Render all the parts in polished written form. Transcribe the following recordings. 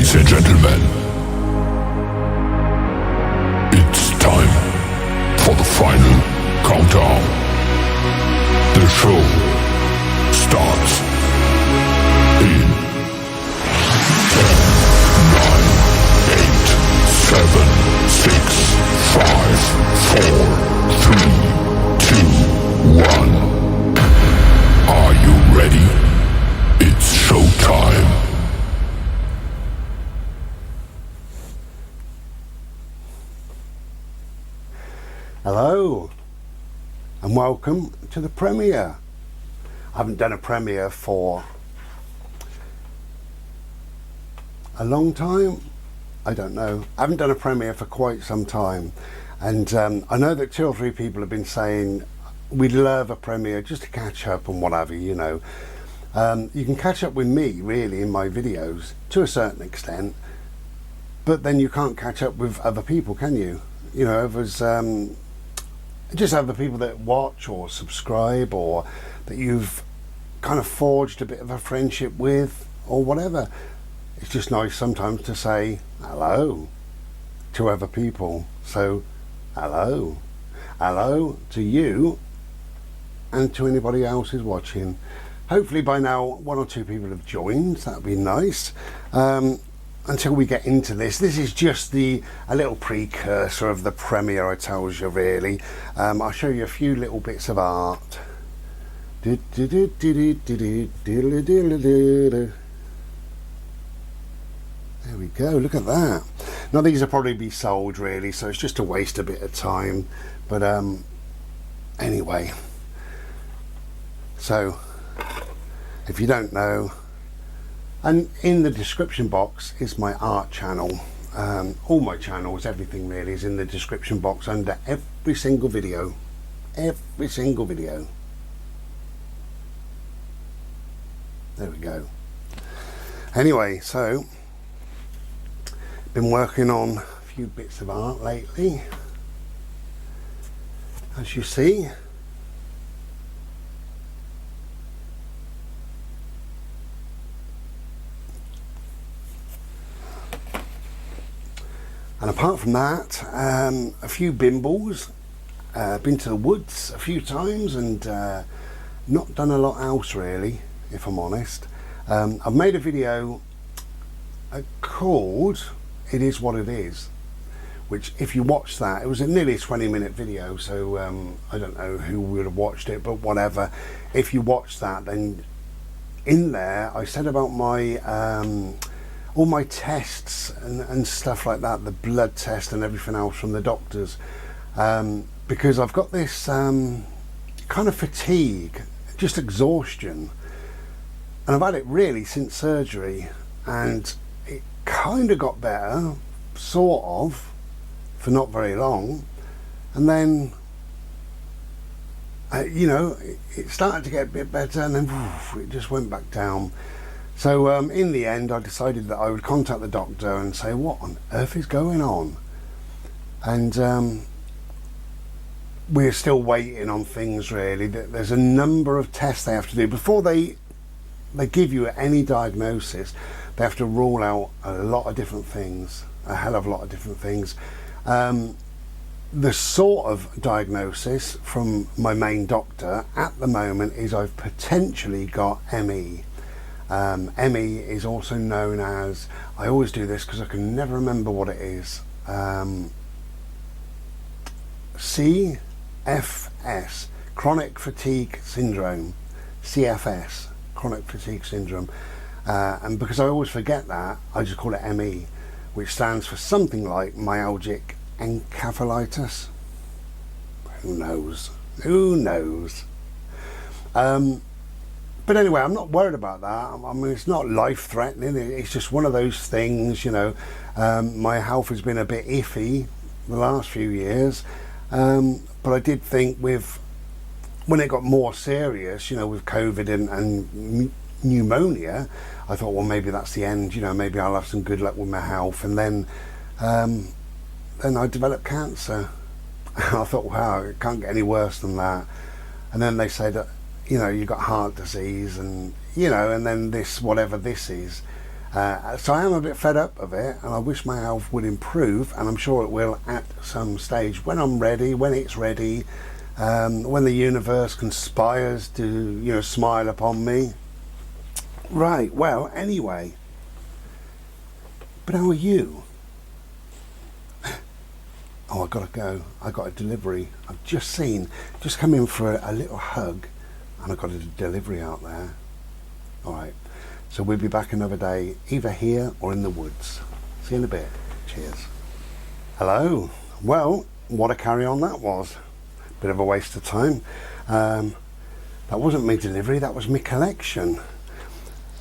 Ladies and gentlemen, it's time for the final countdown. The show starts in 10, 9, 8, 7, 6, 5, 4, 3, 2, 1. Are you ready? It's showtime. Hello and welcome to the premiere. I haven't done a premiere for a long time. I don't know. I haven't done a premiere for quite some time, and I know that 2 or 3 people have been saying we'd love a premiere just to catch up and whatever, you know. You can catch up with me really in my videos to a certain extent, but then you can't catch up with other people, can you? You know, if there's just other people that watch or subscribe, or that you've kind of forged a bit of a friendship with or whatever. It's just nice sometimes to say hello to other people. So hello to you and to anybody else who's watching. Hopefully by now 1 or 2 people have joined. That'd be nice. Until we get into this is just a little precursor of the premiere, I tells you, really. I'll show you a few little bits of art. There we go, look at that. Now these will probably be sold really, so it's just to waste a bit of time, but anyway, so if you don't know, and in the description box is my art channel. All my channels, everything really, is in the description box under every single video. Every single video. There we go. Anyway, so been working on a few bits of art lately, as you see. And apart from that, a few bimbles. Been to the woods a few times and not done a lot else really, if I'm honest. I've made a video called It Is What It Is, which if you watch that, it was a nearly 20-minute video, so I don't know who would have watched it, but whatever. If you watch that, then in there I said about my all my tests and stuff like that, the blood test and everything else from the doctors, because I've got this kind of fatigue, just exhaustion, and I've had it really since surgery, and it kind of got better, sort of, for not very long, and then you know, it started to get a bit better, and then it just went back down. So in the end I decided that I would contact the doctor and say what on earth is going on, and we're still waiting on things really. There's a number of tests they have to do before they give you any diagnosis. They have to rule out a lot of different things, a hell of a lot of different things. The sort of diagnosis from my main doctor at the moment is I've potentially got ME. ME is also known as, I always do this because I can never remember what it is, CFS, chronic fatigue syndrome, CFS, chronic fatigue syndrome, and because I always forget that, I just call it ME, which stands for something like myalgic encephalitis. Who knows? But anyway, I'm not worried about that. I mean, it's not life-threatening. It's just one of those things, you know. My health has been a bit iffy the last few years, but I did think when it got more serious, you know, with COVID and pneumonia, I thought, well, maybe that's the end. You know, maybe I'll have some good luck with my health. And then I developed cancer. I thought, wow, it can't get any worse than that. And then they said, you know, you've got heart disease, and you know, and then this, whatever this is, So I am a bit fed up of it, and I wish my health would improve, and I'm sure it will at some stage when I'm ready, when it's ready, when the universe conspires to, you know, smile upon me. Right, well, anyway. But how are you? Oh, I gotta go. I got a delivery. I've just come in for a little hug, and I got a delivery out there. Alright, so we'll be back another day, either here or in the woods. See you in a bit. Cheers. Hello. Well, what a carry on that was. Bit of a waste of time. That wasn't my delivery, that was my collection.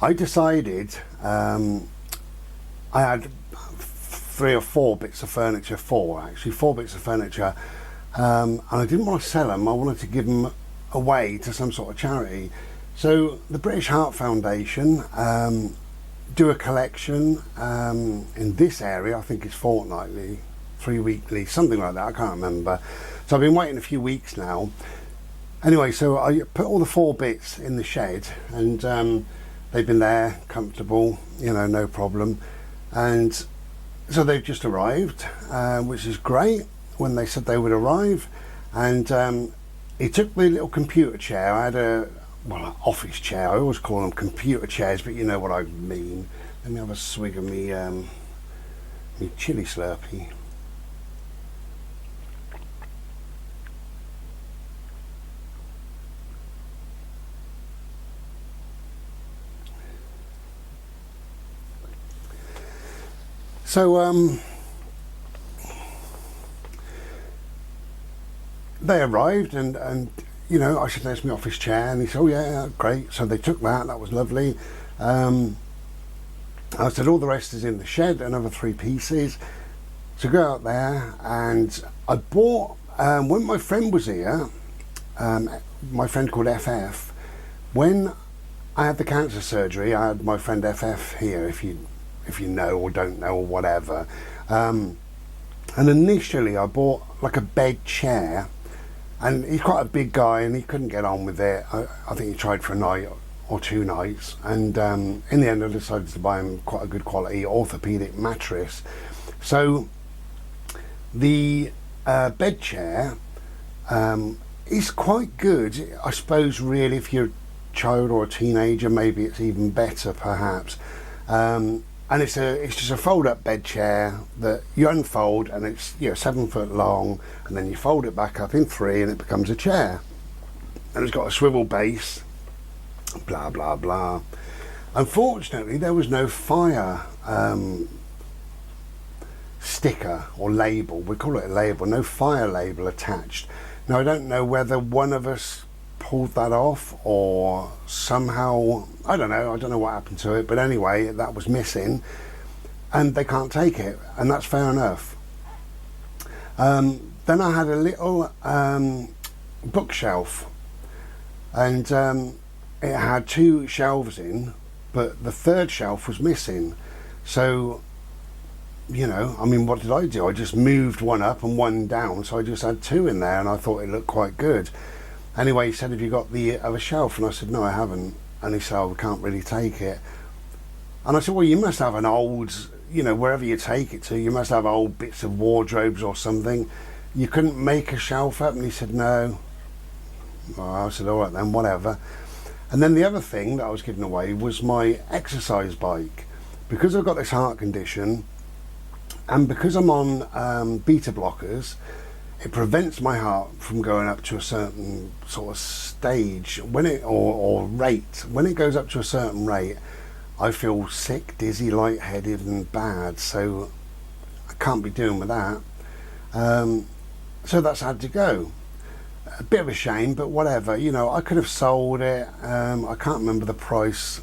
I decided I had 3 or 4 bits of furniture, 4 bits of furniture, and I didn't want to sell them. I wanted to give them away to some sort of charity. So the British Heart Foundation do a collection in this area. I think it's fortnightly, 3 weekly, something like that, I can't remember. So I've been waiting a few weeks now. Anyway, so I put all the 4 bits in the shed, and they've been there, comfortable, you know, no problem. And so they've just arrived, which is great when they said they would arrive. And he took the little computer chair. I had an office chair. I always call them computer chairs, but you know what I mean. Let me have a swig of me chili Slurpee. So they arrived, and you know, I said, there's my office chair, and he said, oh yeah, great. So they took that was lovely. I said all the rest is in the shed, another 3 pieces. So go out there, and I bought, when my friend was here, my friend called FF, when I had the cancer surgery, I had my friend FF here, if you know or don't know or whatever. And initially I bought like a bed chair, and he's quite a big guy and he couldn't get on with it. I think he tried for a night or 2 nights, and in the end I decided to buy him quite a good quality orthopedic mattress. So the bed chair is quite good. I suppose really if you're a child or a teenager, maybe it's even better perhaps. And it's just a fold-up bed chair that you unfold, and it's, you know, 7 foot long, and then you fold it back up in 3 and it becomes a chair. And it's got a swivel base, blah blah blah. Unfortunately, there was no fire sticker or label, we call it a label, no fire label attached. Now I don't know whether one of us pulled that off or somehow, I don't know what happened to it, but anyway, that was missing, and they can't take it, and that's fair enough. Then I had a little bookshelf, and it had 2 shelves in, but the 3rd shelf was missing. So, you know, I mean, what did I do? I just moved one up and one down, so I just had 2 in there, and I thought it looked quite good. Anyway, he said, have you got the other shelf? And I said, no, I haven't. And he said, oh, we can't really take it. And I said, well, you must have an old, you know, wherever you take it to, you must have old bits of wardrobes or something. You couldn't make a shelf up? And he said, no. Well, I said, all right then, whatever. And then the other thing that I was giving away was my exercise bike. Because I've got this heart condition, and because I'm on beta blockers, it prevents my heart from going up to a certain sort of stage when it or rate. When it goes up to a certain rate, I feel sick, dizzy, lightheaded and bad, so I can't be doing with that. So that's had to go. A bit of a shame, but whatever, you know, I could have sold it. I can't remember the price.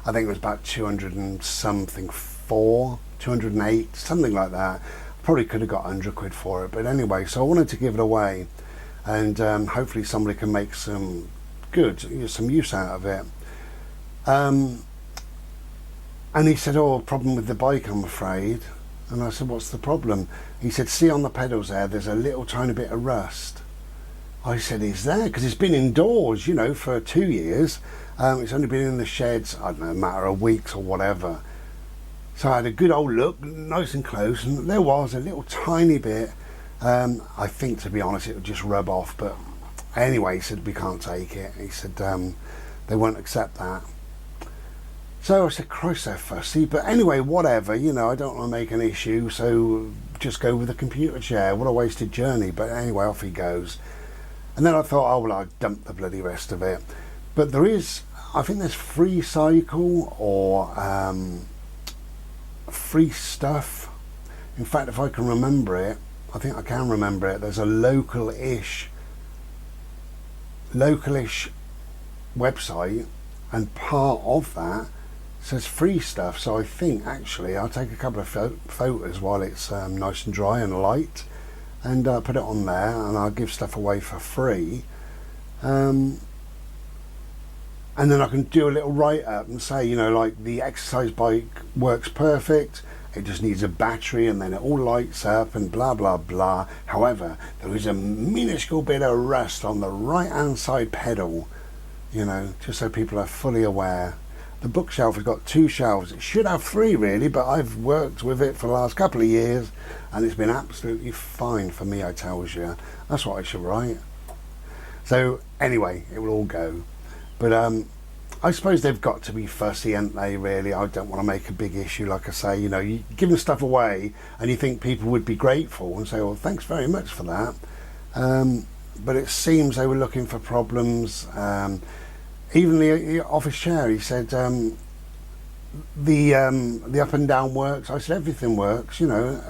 I think it was about 200 and something, 208, something like that. Probably could have got 100 quid for it, but anyway, so I wanted to give it away, and hopefully somebody can make some some use out of it. And he said, oh, problem with the bike, I'm afraid. And I said, what's the problem? He said, see on the pedals there's a little tiny bit of rust. I said, is there? Because it's been indoors, you know, for 2 years. It's only been in the sheds, I don't know, a matter of weeks or whatever. So I had a good old look, nice and close, and there was a little tiny bit. I think, to be honest, it would just rub off, but anyway, he said, we can't take it. He said they won't accept that. So I said, Christ, they're fussy. But anyway, whatever, you know, I don't want to make an issue, so just go with the computer chair. What a wasted journey. But anyway, off he goes. And then I thought, oh, well, I'll dump the bloody rest of it. But there is, I think there's free cycle or free stuff. In fact, if I can remember it, I think I can remember it. There's a localish website, and part of that says free stuff. So I think actually I'll take a couple of photos while it's nice and dry and light, and put it on there, and I'll give stuff away for free. And then I can do a little write-up and say, you know, like, the exercise bike works perfect, it just needs a battery, and then it all lights up and blah blah blah. However, there is a minuscule bit of rust on the right hand side pedal, you know, just so people are fully aware. The bookshelf has got 2 shelves. It should have 3 really, but I've worked with it for the last couple of years and it's been absolutely fine for me, I tells you. That's what I should write. So anyway, it will all go. But I suppose they've got to be fussy, ain't they, really? I don't want to make a big issue, like I say. You know, you give them stuff away and you think people would be grateful and say, well, thanks very much for that. But it seems they were looking for problems. Even the office chair, he said, the up and down works. I said, everything works, you know.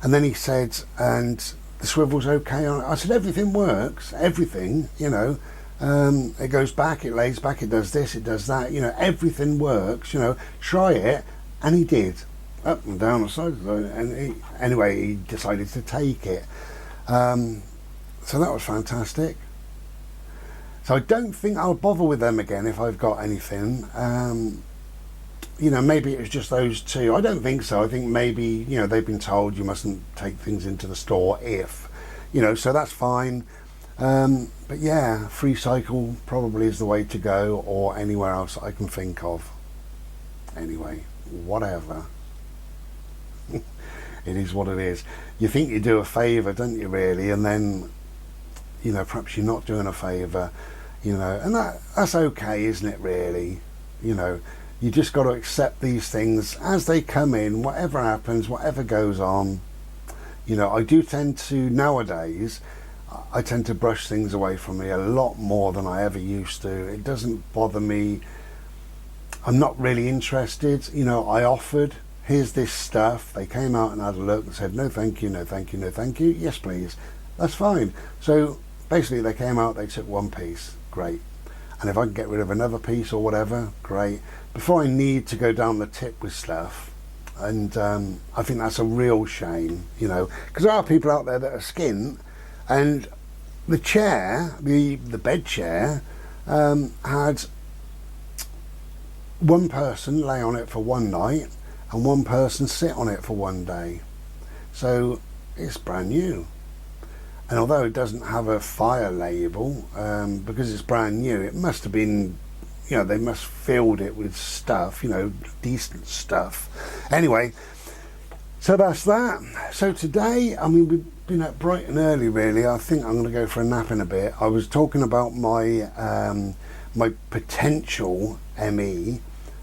And then he said, and the swivel's okay on it. I said, everything works, everything, you know. It goes back, it lays back, it does this, it does that, you know, everything works, you know. Try it. And he did, up and down the side. And anyway, he decided to take it. So that was fantastic. So I don't think I'll bother with them again if I've got anything. You know, maybe it was just those 2. I don't think so. I think maybe, you know, they've been told you mustn't take things into the store if, you know, so that's fine. But yeah, free cycle probably is the way to go, or anywhere else I can think of. Anyway, whatever. It is what it is. You think you do a favour, don't you, really? And then, you know, perhaps you're not doing a favour, you know, and that's okay, isn't it, really? You know, you just got to accept these things as they come in, whatever happens, whatever goes on. You know, I do tend to, nowadays, I tend to brush things away from me a lot more than I ever used to. It doesn't bother me. I'm not really interested. You know, I offered, here's this stuff. They came out and had a look and said, no thank you, no thank you, no thank you. Yes, please. That's fine. So basically they came out, they took 1 piece. Great. And if I can get rid of another piece or whatever, great. Before I need to go down the tip with stuff. And I think that's a real shame, you know, because there are people out there that are skint. And the chair, the bed chair, had 1 person lay on it for 1 night and 1 person sit on it for 1 day. So it's brand new. And although it doesn't have a fire label, because it's brand new, it must have been, you know, they must have filled it with stuff, you know, decent stuff. Anyway, so that's that. So today, I mean, we've been up bright and early, really. I think I'm going to go for a nap in a bit. I was talking about my my potential ME.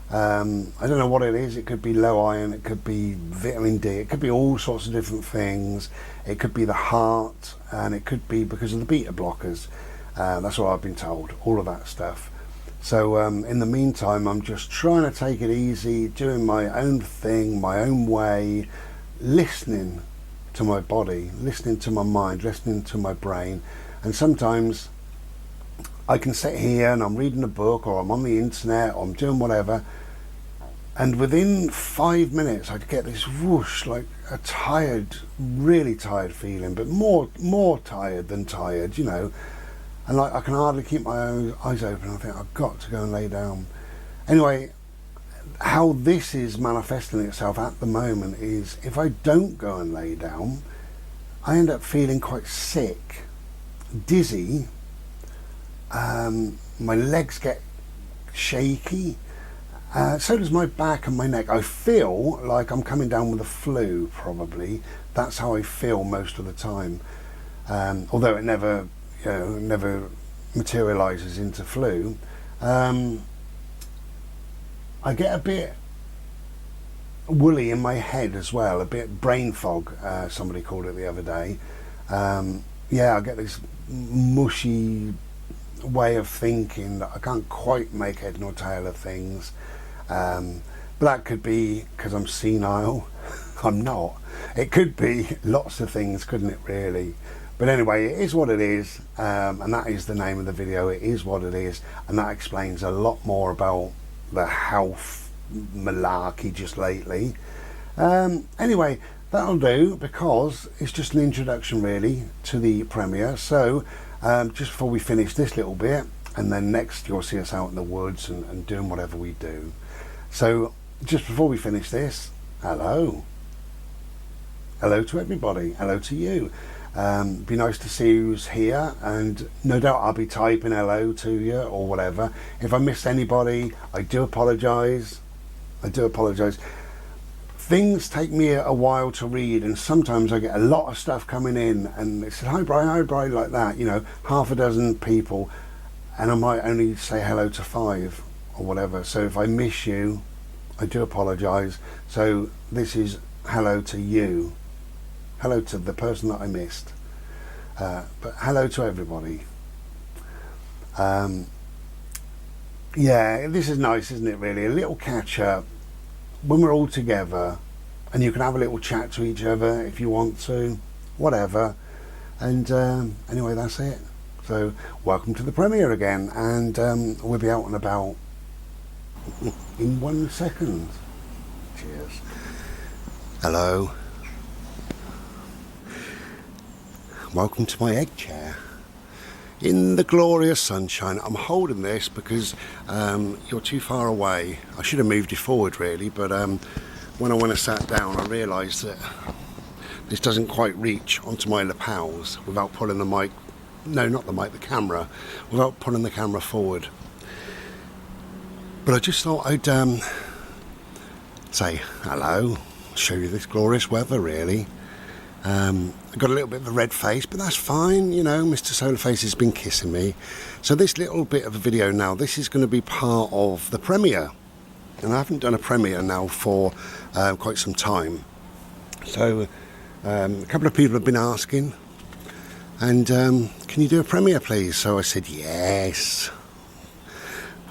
I don't know what it is. It could be low iron, it could be vitamin D, it could be all sorts of different things. It could be the heart, and it could be because of the beta blockers. That's what I've been told, all of that stuff. So in the meantime, I'm just trying to take it easy, doing my own thing, my own way, listening to my body, listening to my mind, listening to my brain. And sometimes I can sit here and I'm reading a book, or I'm on the internet, or I'm doing whatever, and within 5 minutes I'd get this whoosh, like a tired, really tired feeling, but more tired than tired, you know, and like I can hardly keep my eyes open. I think I've got to go and lay down. Anyway, how this is manifesting itself at the moment is, if I don't go and lay down, I end up feeling quite sick, dizzy. My legs get shaky, So does my back and my neck. I feel like I'm coming down with the flu, probably. That's how I feel most of the time. Although it never, never materialises into flu. I get a bit woolly in my head as well, a bit brain fog, somebody called it the other day. Yeah, I get this mushy way of thinking that I can't quite make head nor tail of things. But that could be because I'm senile. I'm not. It could be lots of things, couldn't it, really? But anyway, it is what it is, and that is the name of the video. It is what it is, and that explains a lot more about the health malarkey just lately. Anyway, that'll do, because it's just an introduction really to the premiere. So just before we finish this little bit, and then next you'll see us out in the woods and doing whatever we do. So just before we finish this, hello to everybody, hello to you. Be nice to see who's here, and no doubt I'll be typing hello to you or whatever. If I missed anybody, I do apologise. Things take me a while to read, and sometimes I get a lot of stuff coming in and it says hi Brian, like that, half a dozen people, and I might only say hello to 5 or whatever. So if I miss you, I do apologise. So this is hello to you, hello to the person that I missed, but hello to everybody. Yeah, this is nice, isn't it, really? A little catch up when we're all together, and you can have a little chat to each other if you want to, whatever. And anyway, that's it. So welcome to the premiere again, and we'll be out and about in 1 second. Cheers. Hello. Welcome to my egg chair in the glorious sunshine. I'm holding this because you're too far away. I should have moved you forward really, but when I went and sat down, I realised that this doesn't quite reach onto my lapels without pulling the mic, no, not the mic, the camera, without pulling the camera forward. But I just thought I'd say hello, show you this glorious weather really. I got a little bit of a red face, but that's fine, Mr. Solarface has been kissing me. So this little bit of a video now, this is going to be part of the premiere. And I haven't done a premiere now for quite some time. So a couple of people have been asking, and can you do a premiere please? So I said yes.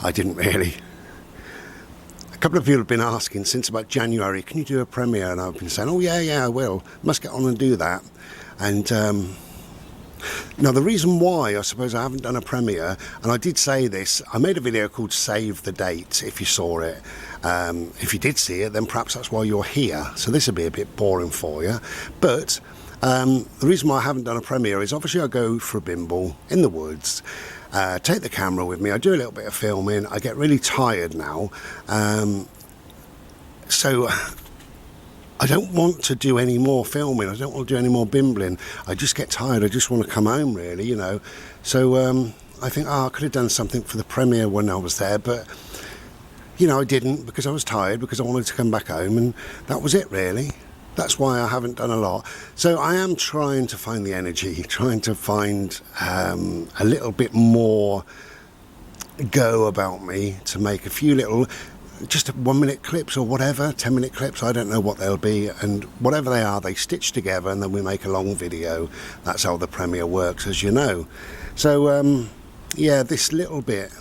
I didn't really. A couple of people have been asking since about January, can you do a premiere? And I've been saying, oh yeah, I will. Must get on and do that. And now the reason why I suppose I haven't done a premiere, and I did say this, I made a video called Save the Date, if you saw it. If you did see it, then perhaps that's why you're here. So this will be a bit boring for you. But the reason why I haven't done a premiere is obviously I go for a bimble in the woods. Take the camera with me, I do a little bit of filming, I get really tired now, so I don't want to do any more filming, I don't want to do any more bimbling, I just get tired, I just want to come home really, so I think, I could have done something for the premiere when I was there, but I didn't, because I was tired, because I wanted to come back home, and that was it really. That's why I haven't done a lot. So I am trying to find the energy, trying to find a little bit more go about me to make a few little, just 1-minute clips or whatever, 10-minute clips, I don't know what they'll be, and whatever they are, they stitch together and then we make a long video. That's how the premiere works, as you know. So yeah, this little bit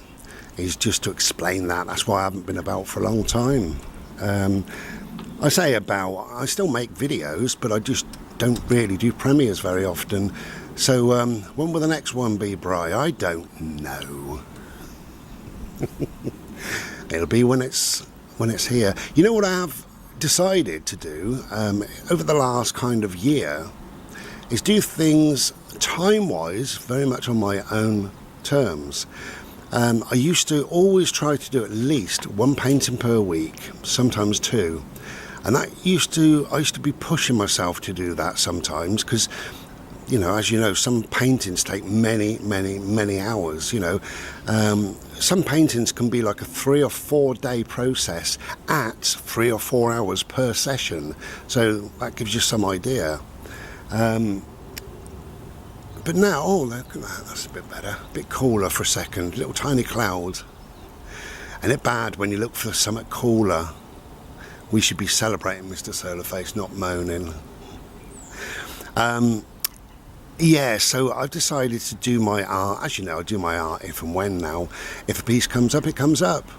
is just to explain that. That's why I haven't been about for a long time. I say about, I still make videos, but I just don't really do premieres very often. So when will the next one be, Bri? I don't know. It'll be when it's here. You know what I have decided to do over the last kind of year is do things time-wise very much on my own terms. I used to always try to do at least 1 painting per week, sometimes 2. And I used to be pushing myself to do that sometimes, because you know, as you know, some paintings take many hours, you know. Some paintings can be like a 3 or 4 day process at 3 or 4 hours per session. So that gives you some idea. But now, oh, look at that, that's a bit better. A bit cooler for a second, little tiny clouds. And it's bad when you look for something cooler. We should be celebrating Mr. Solarface, not moaning. Yeah, so I've decided to do my art. As you know, I do my art if and when now. If a piece comes up, it comes up.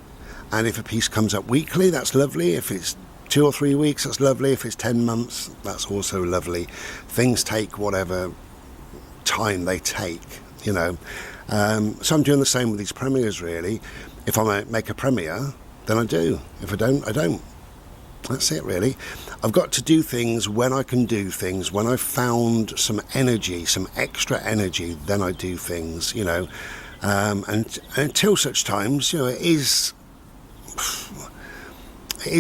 And if a piece comes up weekly, that's lovely. If it's 2 or 3 weeks, that's lovely. If it's 10 months, that's also lovely. Things take whatever time they take, you know. So I'm doing the same with these premieres, really. If I make a premiere, then I do. If I don't, I don't. That's it, really. I've got to do things when I can do things. When I've found some energy, some extra energy, then I do things, you know. And until such times, you know, it is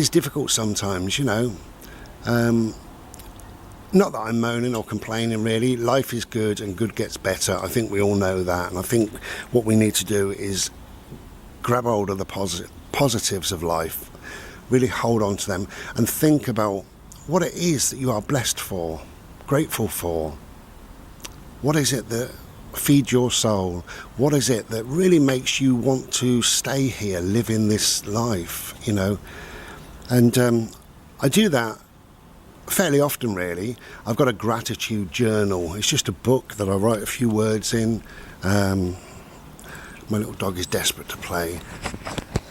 difficult sometimes, you know. Not that I'm moaning or complaining, really. Life is good and good gets better. I think we all know that. And I think what we need to do is grab hold of the positives of life. Really hold on to them and think about what it is that you are blessed for, grateful for. What is it that feeds your soul? What is it that really makes you want to stay here, live in this life, you know? And I do that fairly often, really. I've got a gratitude journal. It's just a book that I write a few words in. My little dog is desperate to play.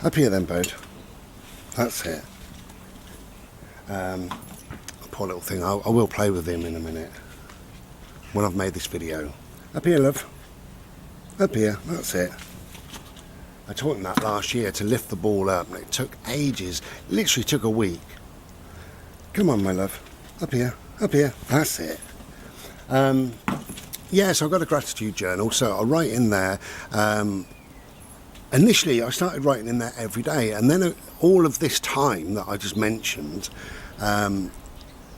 Up here then, bud. That's it. Poor little thing. I will play with him in a minute when I've made this video. Up here, love. Up here. That's it. I taught him that last year, to lift the ball up, and it took ages. Literally took a week. Come on, my love. Up here. Up here. That's it. Yeah, so I've got a gratitude journal, so I write in there. Initially, I started writing in there every day, and then all of this time that I just mentioned,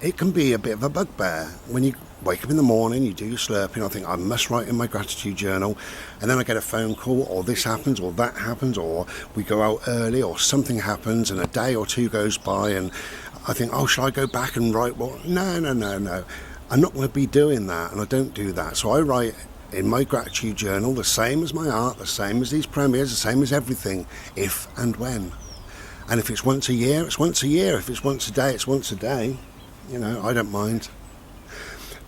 it can be a bit of a bugbear. When you wake up in the morning, you do your slurping, I think I must write in my gratitude journal, and then I get a phone call, or this happens, or that happens, or we go out early, or something happens, and a day or two goes by, and I think, oh, shall I go back and write what? No. I'm not going to be doing that, and I don't do that. So I write in my gratitude journal, the same as my art, the same as these premieres, the same as everything, if and when. And if it's once a year, it's once a year. If it's once a day, it's once a day. You know, I don't mind.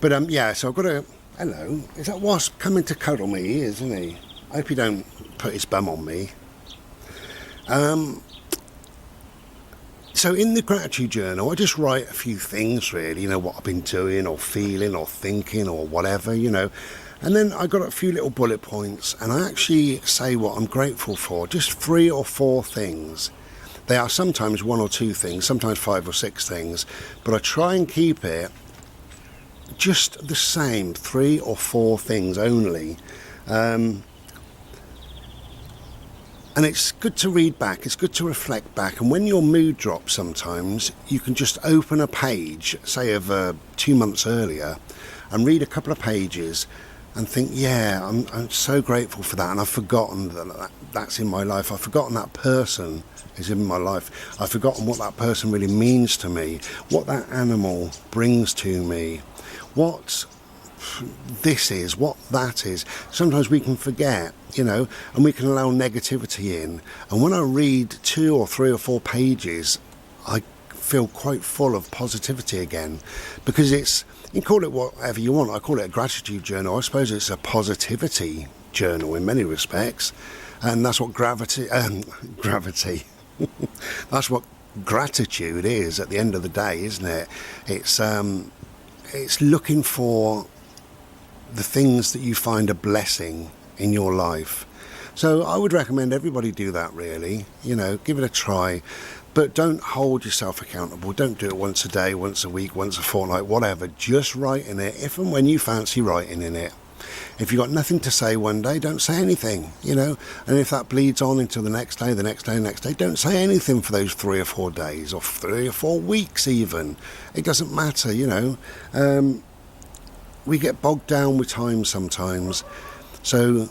But yeah, so I've got a... Hello, is that Wasp coming to cuddle me, isn't he? I hope he don't put his bum on me. So in the gratitude journal, I just write a few things, really, you know, what I've been doing or feeling or thinking or whatever, you know. And then I got a few little bullet points, and I actually say what I'm grateful for, just 3 or 4 things. They are sometimes 1 or 2 things, sometimes 5 or 6 things, but I try and keep it just the same, 3 or 4 things only. And it's good to read back, it's good to reflect back, and when your mood drops sometimes, you can just open a page, say of 2 months earlier, and read a couple of pages and think, yeah, I'm so grateful for that, and I've forgotten that's in my life. I've forgotten that person is in my life. I've forgotten what that person really means to me, what that animal brings to me, what this is, what that is. Sometimes we can forget, you know, and we can allow negativity in. And when I read 2 or 3 or 4 pages, I feel quite full of positivity again, because it's, you can call it whatever you want. I call it a gratitude journal. I suppose it's a positivity journal in many respects, and that's what gravity. That's what gratitude is at the end of the day, isn't it? It's looking for the things that you find a blessing in your life. So I would recommend everybody do that, really. You know, give it a try. But don't hold yourself accountable. Don't do it once a day, once a week, once a fortnight, whatever. Just write in it if and when you fancy writing in it. If you've got nothing to say one day, don't say anything, you know. And if that bleeds on into the next day, the next day, the next day, don't say anything for those 3 or 4 days, or 3 or 4 weeks even. It doesn't matter, you know. we get bogged down with time sometimes. So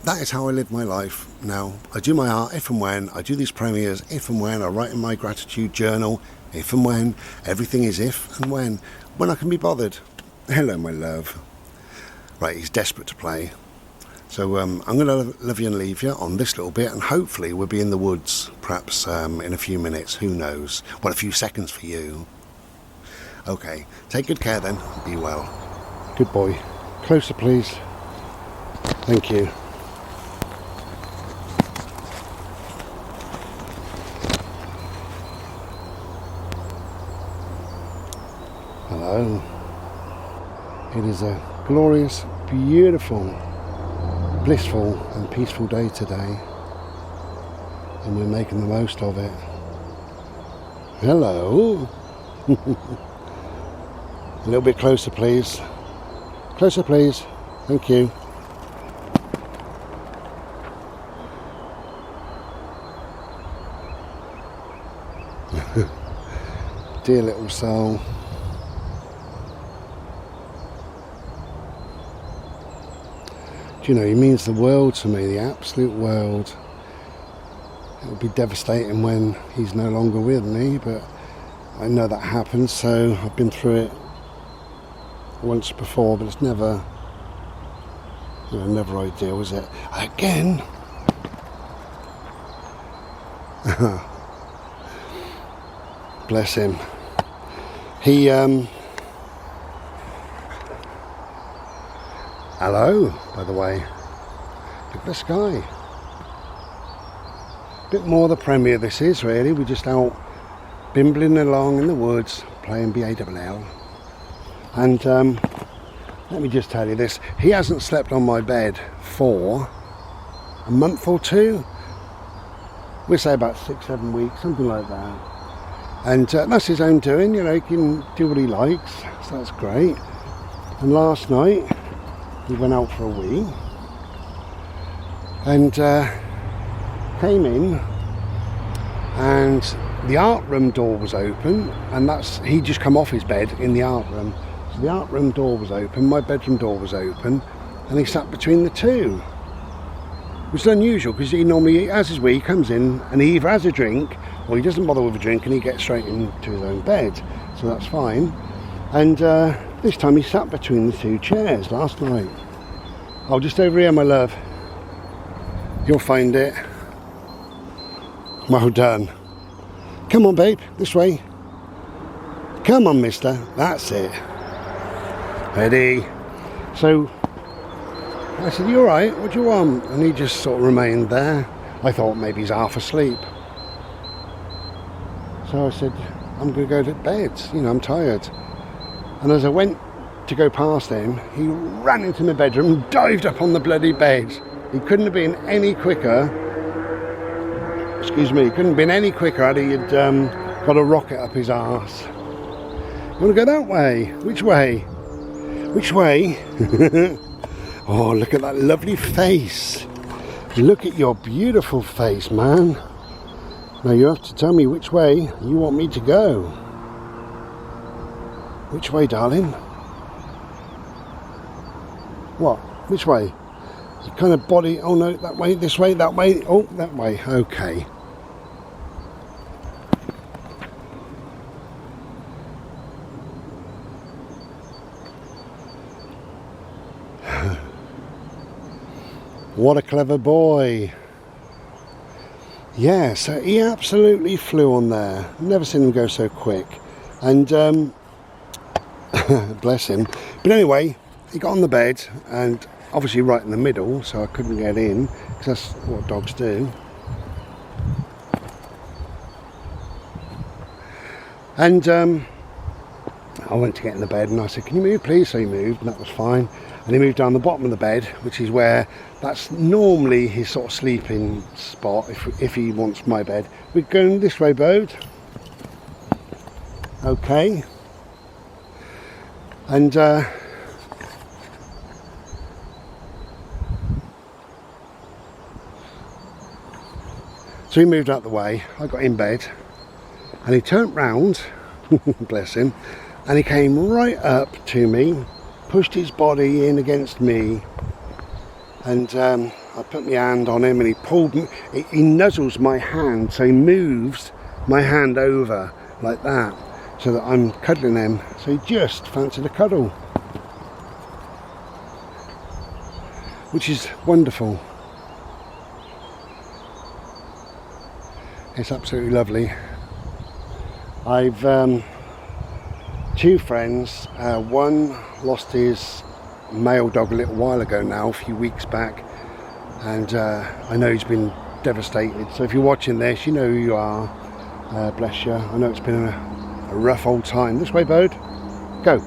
that is how I live my life now. I do my art if and when. I do these premieres if and when. I write in my gratitude journal if and when. Everything is if and when I can be bothered. Hello, my love. Right, he's desperate to play. So I'm going to love you and leave you on this little bit, and hopefully we'll be in the woods, perhaps in a few minutes, who knows. Well, a few seconds for you. Okay, take good care then. Be well. Good boy. Closer, please. Thank you. Hello. It is a glorious, beautiful, blissful and peaceful day today, and we're making the most of it. Hello. A little bit closer, please. Closer, please. Thank you. Dear little soul. Do you know, he means the world to me, the absolute world. It'll be devastating when he's no longer with me, but I know that happens, so I've been through it once before, but it's never, you know, never ideal, is it? Again. Bless him. He, hello, by the way. Look at the sky. Bit more the premiere this is, really. We're just out bimbling along in the woods, playing BALL. And let me just tell you this. He hasn't slept on my bed for a month or two. We'll say about 6-7 weeks, something like that. And that's his own doing, you know, he can do what he likes, so that's great. And last night, we went out for a wee and came in, and the art room door was open, and he'd just come off his bed in the art room. So the art room door was open, my bedroom door was open, and he sat between the two. Which is unusual, because he normally, as his wee, comes in and he either has a drink or he doesn't bother with a drink and he gets straight into his own bed. So that's fine. And this time he sat between the two chairs last night. Oh, just over here, my love. You'll find it. Well done. Come on, babe, this way. Come on, mister. That's it. Ready. So I said, you alright? What do you want? And he just sort of remained there. I thought maybe he's half asleep. So I said, I'm going to go to bed. You know, I'm tired. And as I went to go past him, he ran into my bedroom and dived up on the bloody bed. He couldn't have been any quicker. Excuse me, he couldn't have been any quicker had he got a rocket up his arse. You want to go that way? Which way? Which way? Oh, look at that lovely face. Look at your beautiful face, man. Now you have to tell me which way you want me to go. Which way, darling? What? Which way? You kind of body, oh no, that way, this way, that way, oh, that way, okay. What a clever boy. Yeah, so he absolutely flew on there. Never seen him go so quick. And bless him. But anyway, he got on the bed and obviously right in the middle, so I couldn't get in because that's what dogs do. And I went to get in the bed and I said, can you move please? So he moved and that was fine. And he moved down the bottom of the bed, which is where that's normally his sort of sleeping spot if he wants my bed. We're going this way, Bode. Okay. And so he moved out the way. I got in bed and he turned round, bless him, and he came right up to me pushed his body in against me, and I put my hand on him and he pulled me, he nuzzles my hand, so he moves my hand over like that so that I'm cuddling him. So he just fancied a cuddle, which is wonderful. It's absolutely lovely. I've two friends, one lost his male dog a little while ago now, a few weeks back, and I know he's been devastated. So if you're watching this, you know who you are. Bless you. I know it's been a rough old time. This way, Bode. Go.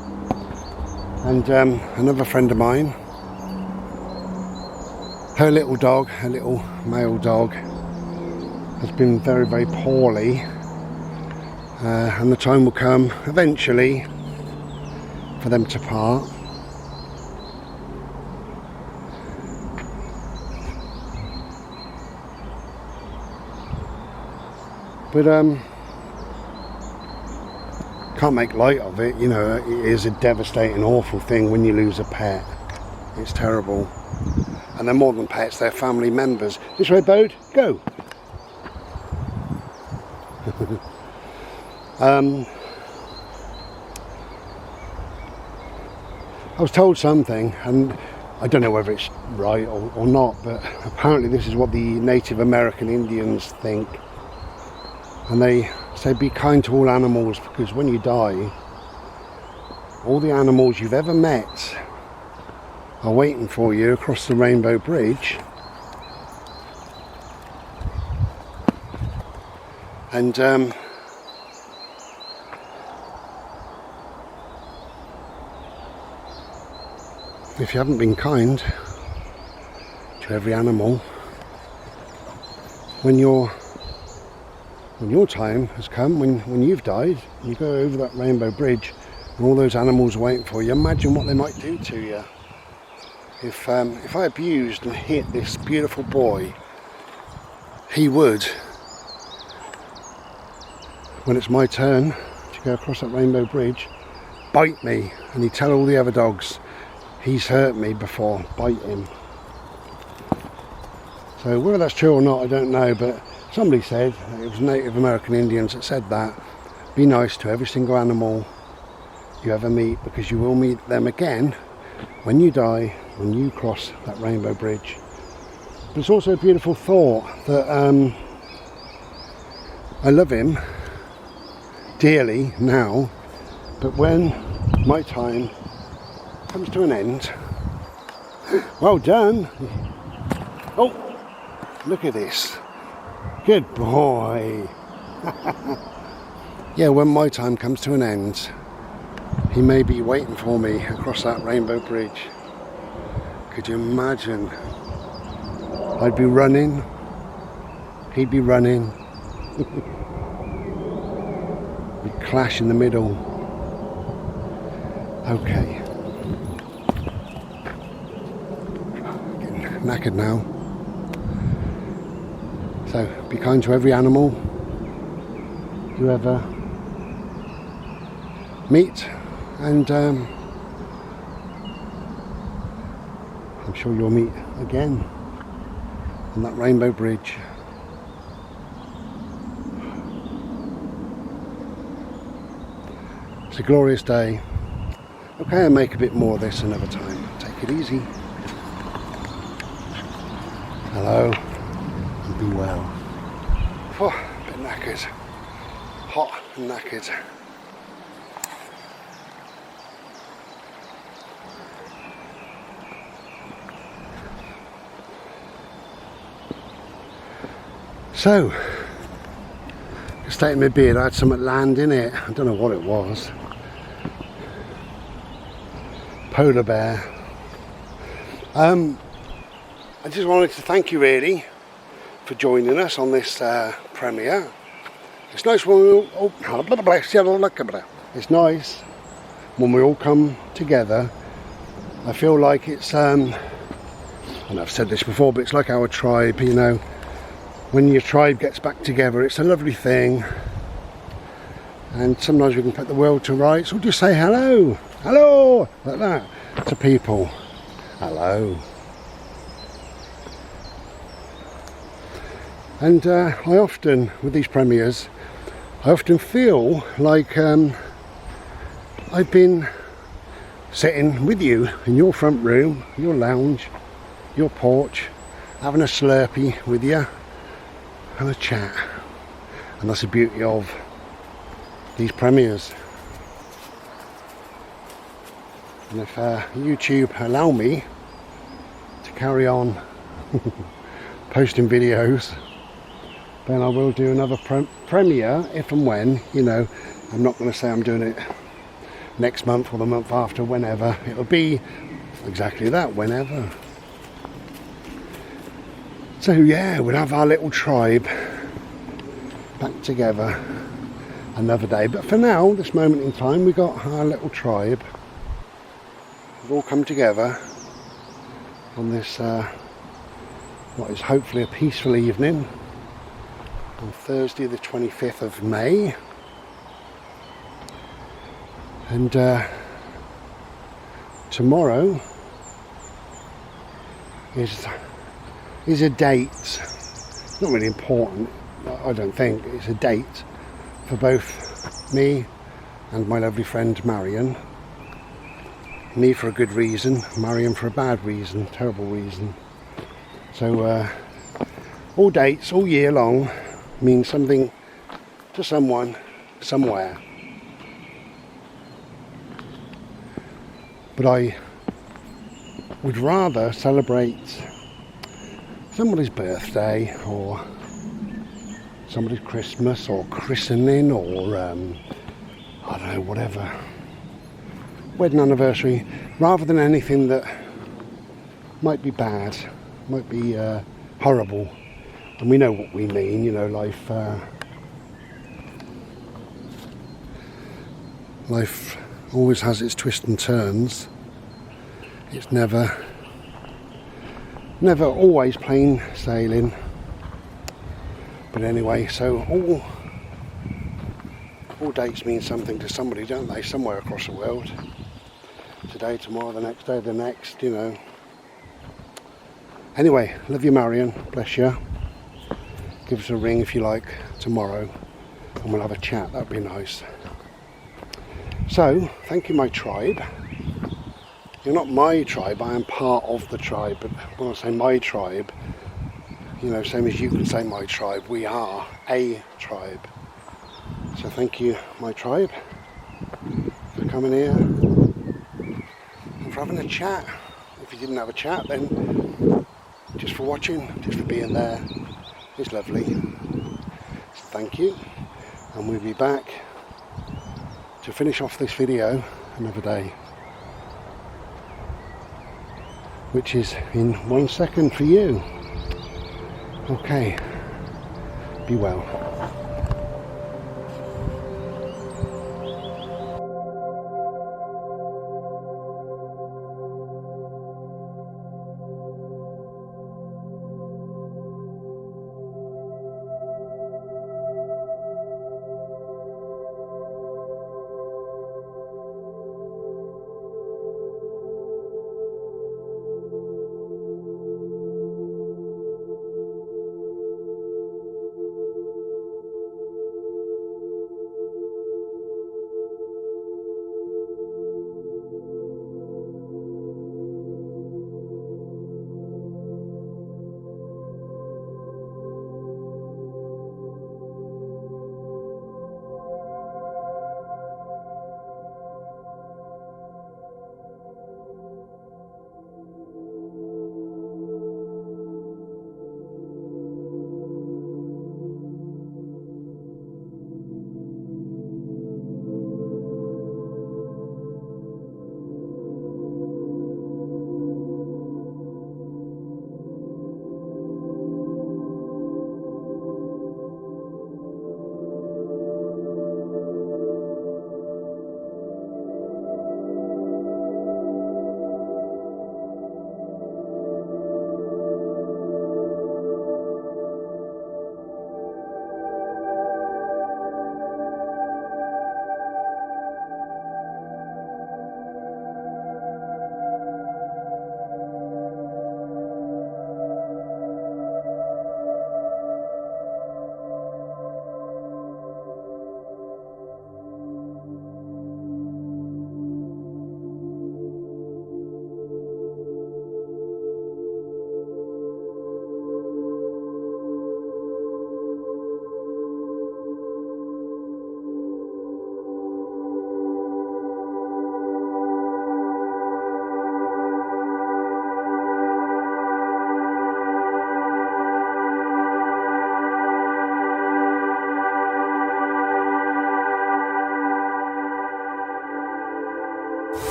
And another friend of mine, her little dog, her little male dog, has been very, very poorly. And the time will come eventually for them to part. But can't make light of it, you know. It is a devastating, awful thing when you lose a pet. It's terrible. And they're more than pets, they're family members. This way, Bode, go. I was told something, and I don't know whether it's right or not, but apparently this is what the Native American Indians think. And they say be kind to all animals, because when you die, all the animals you've ever met are waiting for you across the Rainbow Bridge. And if you haven't been kind to every animal, when your time has come, when you've died, you go over that Rainbow Bridge and all those animals are waiting for you, imagine what they might do to you. If I abused and hit this beautiful boy, he would, when it's my turn to go across that Rainbow Bridge, bite me, and he'd tell all the other dogs he's hurt me before, bite him. So whether that's true or not, I don't know, but somebody said, it was Native American Indians that said that, be nice to every single animal you ever meet, because you will meet them again when you die, when you cross that Rainbow Bridge. But it's also a beautiful thought that I love him dearly now, but when my time comes to an end, well done. Oh, look at this. Good boy. Yeah, when my time comes to an end, he may be waiting for me across that Rainbow Bridge. Could you imagine? I'd be running, he'd be running. We'd clash in the middle. Okay. Getting knackered now. So, be kind to every animal you ever meet, and I'm sure you'll meet again on that Rainbow Bridge. It's a glorious day. Okay, I'll make a bit more of this another time. Take it easy. Hello. Be well. Oh, a bit knackered. Hot and knackered. So, just taking my beard, I had something land in it. I don't know what it was. Polar bear. I just wanted to thank you really for joining us on this premiere. It's nice when we all, it's nice when we all come together. I feel like it's, and I've said this before, but it's like our tribe, you know. When your tribe gets back together, it's a lovely thing. And sometimes we can put the world to rights, or just say hello, hello, like that. to people. Hello. And I often, with these premieres, I often feel like I've been sitting with you in your front room, your lounge, your porch, having a Slurpee with you and a chat. And that's the beauty of these premieres. And if YouTube allow me to carry on posting videos, then I will do another premiere if and when, you know. I'm not going to say I'm doing it next month or the month after, whenever. It'll be exactly that, whenever. So yeah, we'll have our little tribe back together another day. But for now, this moment in time, we got our little tribe. We've all come together on this, what is hopefully a peaceful evening on Thursday the 25th of May. And tomorrow is a date. It's not really important, I don't think. It's a date for both me and my lovely friend Marion. Me for a good reason, Marion for a bad reason, terrible reason. So all dates, all year long, mean something to someone, somewhere. But I would rather celebrate somebody's birthday or somebody's Christmas or christening or I don't know, whatever, wedding anniversary, rather than anything that might be bad, might be horrible. And we know what we mean, you know, life always has its twists and turns. It's never always plain sailing. But anyway, so all dates mean something to somebody, don't they, somewhere across the world. Today, tomorrow, the next day, the next, you know. Anyway, love you, Marion, bless you. Give us a ring if you like tomorrow and we'll have a chat, that'd be nice. So, thank you, my tribe. You're not my tribe, I am part of the tribe, but when I say my tribe, you know, same as you can say my tribe, we are a tribe. So thank you, my tribe, for coming here and for having a chat. If you didn't have a chat, then just for watching, just for being there, it's lovely. So thank you, and we'll be back to finish off this video another day, which is in 1 second for you. Okay, be well.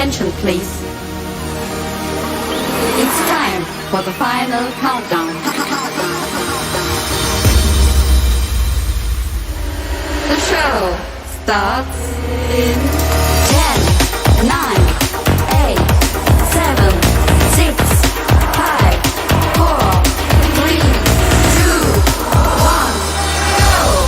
attention, please. It's time for the final countdown. The show starts in 10, 9, 8, 7, 6, 5, 4, 3, 2, 1, go!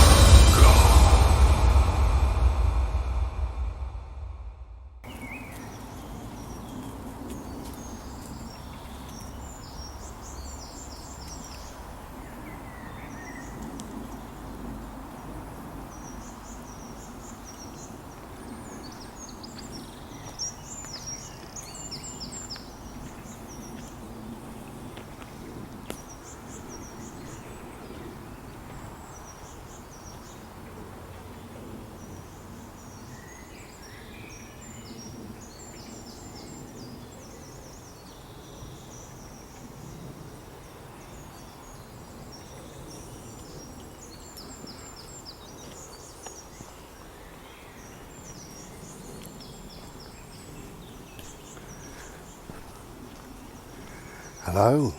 Hello.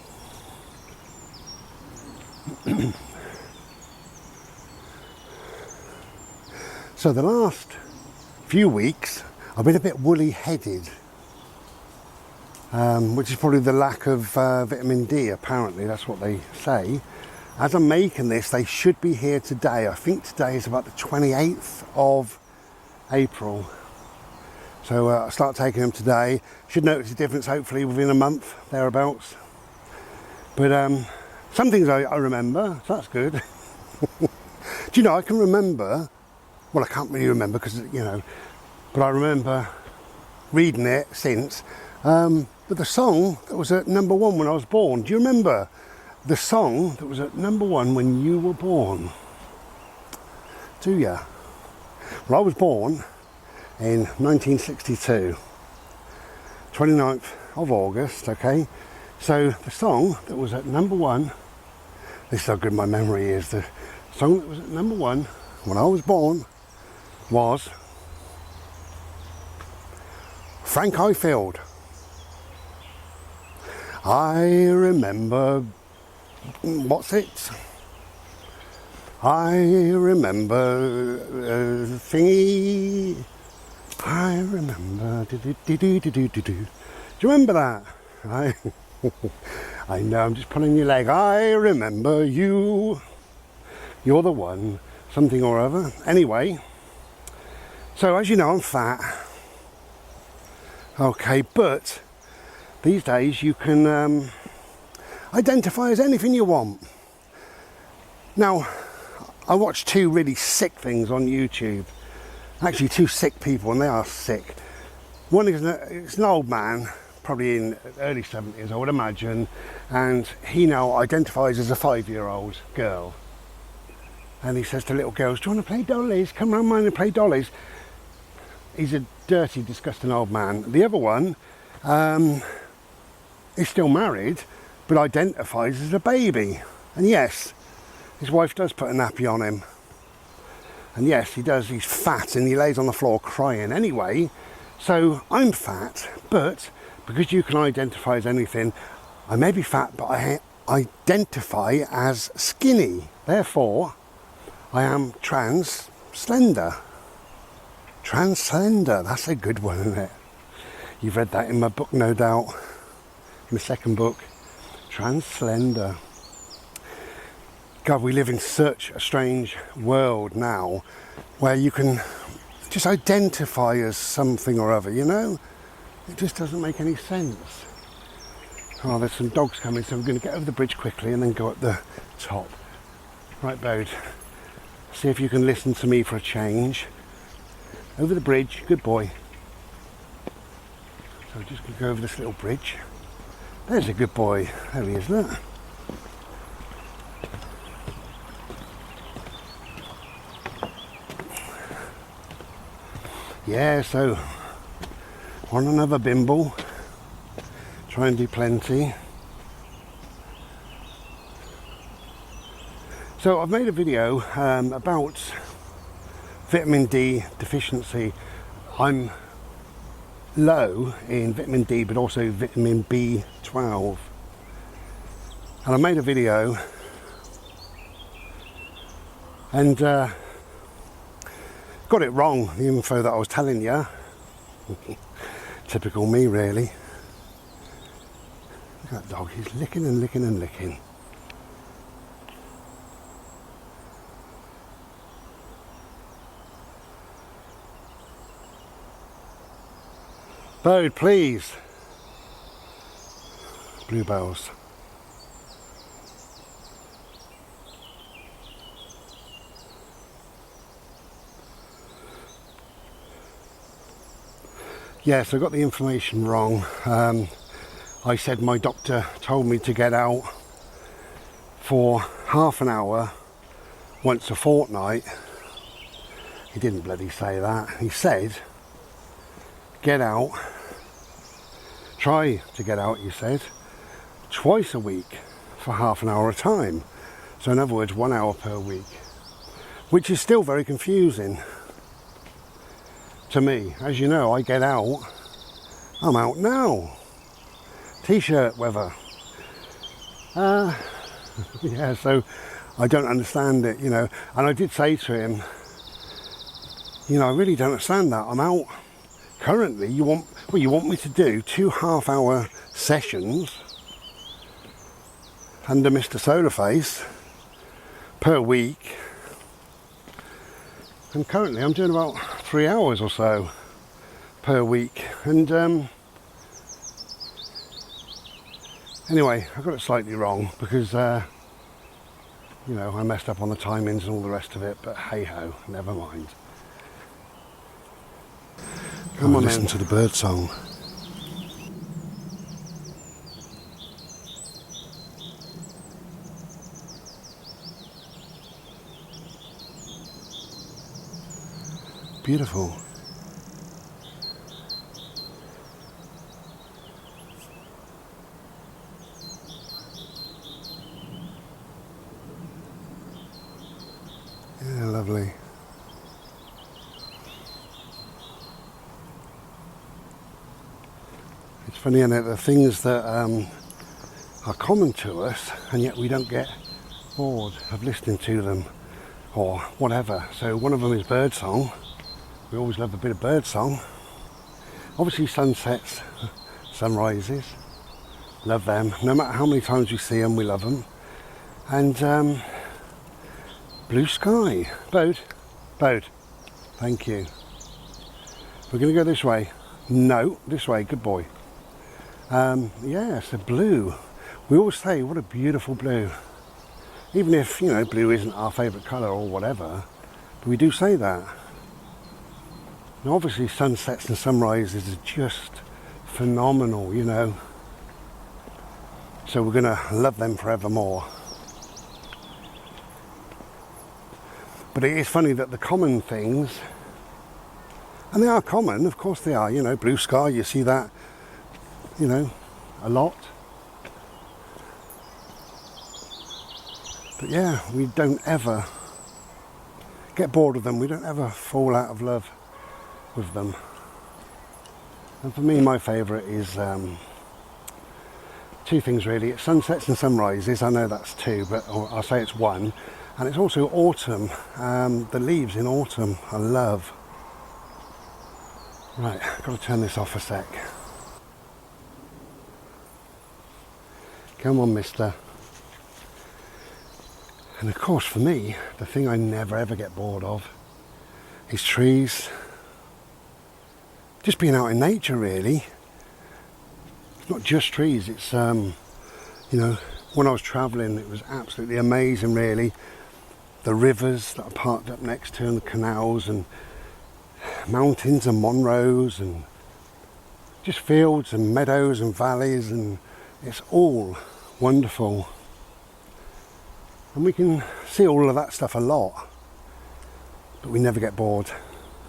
So the last few weeks I've been a bit woolly-headed, which is probably the lack of vitamin D, apparently, that's what they say. As I'm making this, they should be here today. I think today is about the 28th of April. So I'll start taking them today. Should notice a difference hopefully within a month, thereabouts. But some things I remember, so that's good. Do you know, I can remember, well I can't really remember because, you know, but I remember reading it since. But the song that was at number 1 when I was born, do you remember the song that was at number 1 when you were born? Do you? Well, I was born in 1962, 29th of August, okay? So the song that was at number 1, this is how good my memory is, the song that was at number 1 when I was born was Frank Highfield. I remember, what's it? I remember thingy. I remember. Do you remember that? I know, I'm just pulling your leg. I remember you. You're the one. Something or other. Anyway. So as you know, I'm fat. Okay, but these days you can identify as anything you want. Now, I watched 2 really sick things on YouTube. Actually 2 sick people, and they are sick. One is it's an old man, probably in early 70s I would imagine, and he now identifies as a 5-year-old girl. And he says to little girls, do you want to play dollies? Come round mine and play dollies. He's a dirty, disgusting old man. The other one is still married, but identifies as a baby. And yes, his wife does put a nappy on him. And yes, he does, he's fat and he lays on the floor crying. Anyway, so I'm fat, but because you can identify as anything, I may be fat, but I identify as skinny. Therefore, I am trans slender. Trans slender, that's a good one, isn't it? You've read that in my book, no doubt. In the second book, Trans slender. God, we live in such a strange world now where you can just identify as something or other, you know? It just doesn't make any sense. Oh, there's some dogs coming, so we're going to get over the bridge quickly and then go up the top. Right, Bode. See if you can listen to me for a change. Over the bridge, good boy. So we're just going to go over this little bridge. There's a good boy. There he is, look. Yeah, so on another bimble, try and do plenty. So I've made a video about vitamin D deficiency. I'm low in vitamin D, but also vitamin B12. And I made a video and got it wrong, the info that I was telling you. Typical me, really. Look at that dog, he's licking and licking and licking. Bird, please. Bluebells. Yes, I got the information wrong. I said my doctor told me to get out for half an hour once a fortnight. He didn't bloody say that. He said, get out, try to get out, he said, twice a week for half an hour a time. So in other words, 1 hour per week, which is still very confusing to me. As you know, I get out, I'm out now. T-shirt weather. Yeah, so I don't understand it, you know. And I did say to him, you know, I really don't understand that. I'm out currently. You want me to do 2 half-hour sessions under Mr. Solarface per week. And currently I'm doing about 3 hours or so per week. And anyway, I got it slightly wrong because, you know, I messed up on the timings and all the rest of it, but hey-ho, never mind. Come on, listen to the bird song. Beautiful. Yeah, lovely. It's funny, isn't it, the things that are common to us, and yet we don't get bored of listening to them or whatever. So one of them is birdsong. We always love a bit of birdsong. Obviously sunsets, sunrises, love them. No matter how many times we see them, we love them. And blue sky. Boat, thank you. We're going to go this way. No, this way, good boy. Yeah, so blue. We always say, what a beautiful blue. Even if, you know, blue isn't our favourite colour or whatever, but we do say that. Now obviously sunsets and sunrises are just phenomenal, you know. So we're going to love them forevermore. But it is funny that the common things, and they are common, of course they are, you know, blue sky, you see that, you know, a lot. But yeah, we don't ever get bored of them, we don't ever fall out of love with them. And for me, my favourite is 2 things really. It's sunsets and sunrises. I know that's 2, but I'll say it's 1. And it's also autumn, the leaves in autumn, I love. Right, I've got to turn this off a sec. Come on, mister. And of course for me, the thing I never ever get bored of is trees. Just being out in nature, really. It's not just trees, it's, you know, when I was travelling, it was absolutely amazing, really. The rivers that I parked up next to, and the canals, and mountains and Monroes, and just fields and meadows and valleys, and it's all wonderful. And we can see all of that stuff a lot, but we never get bored,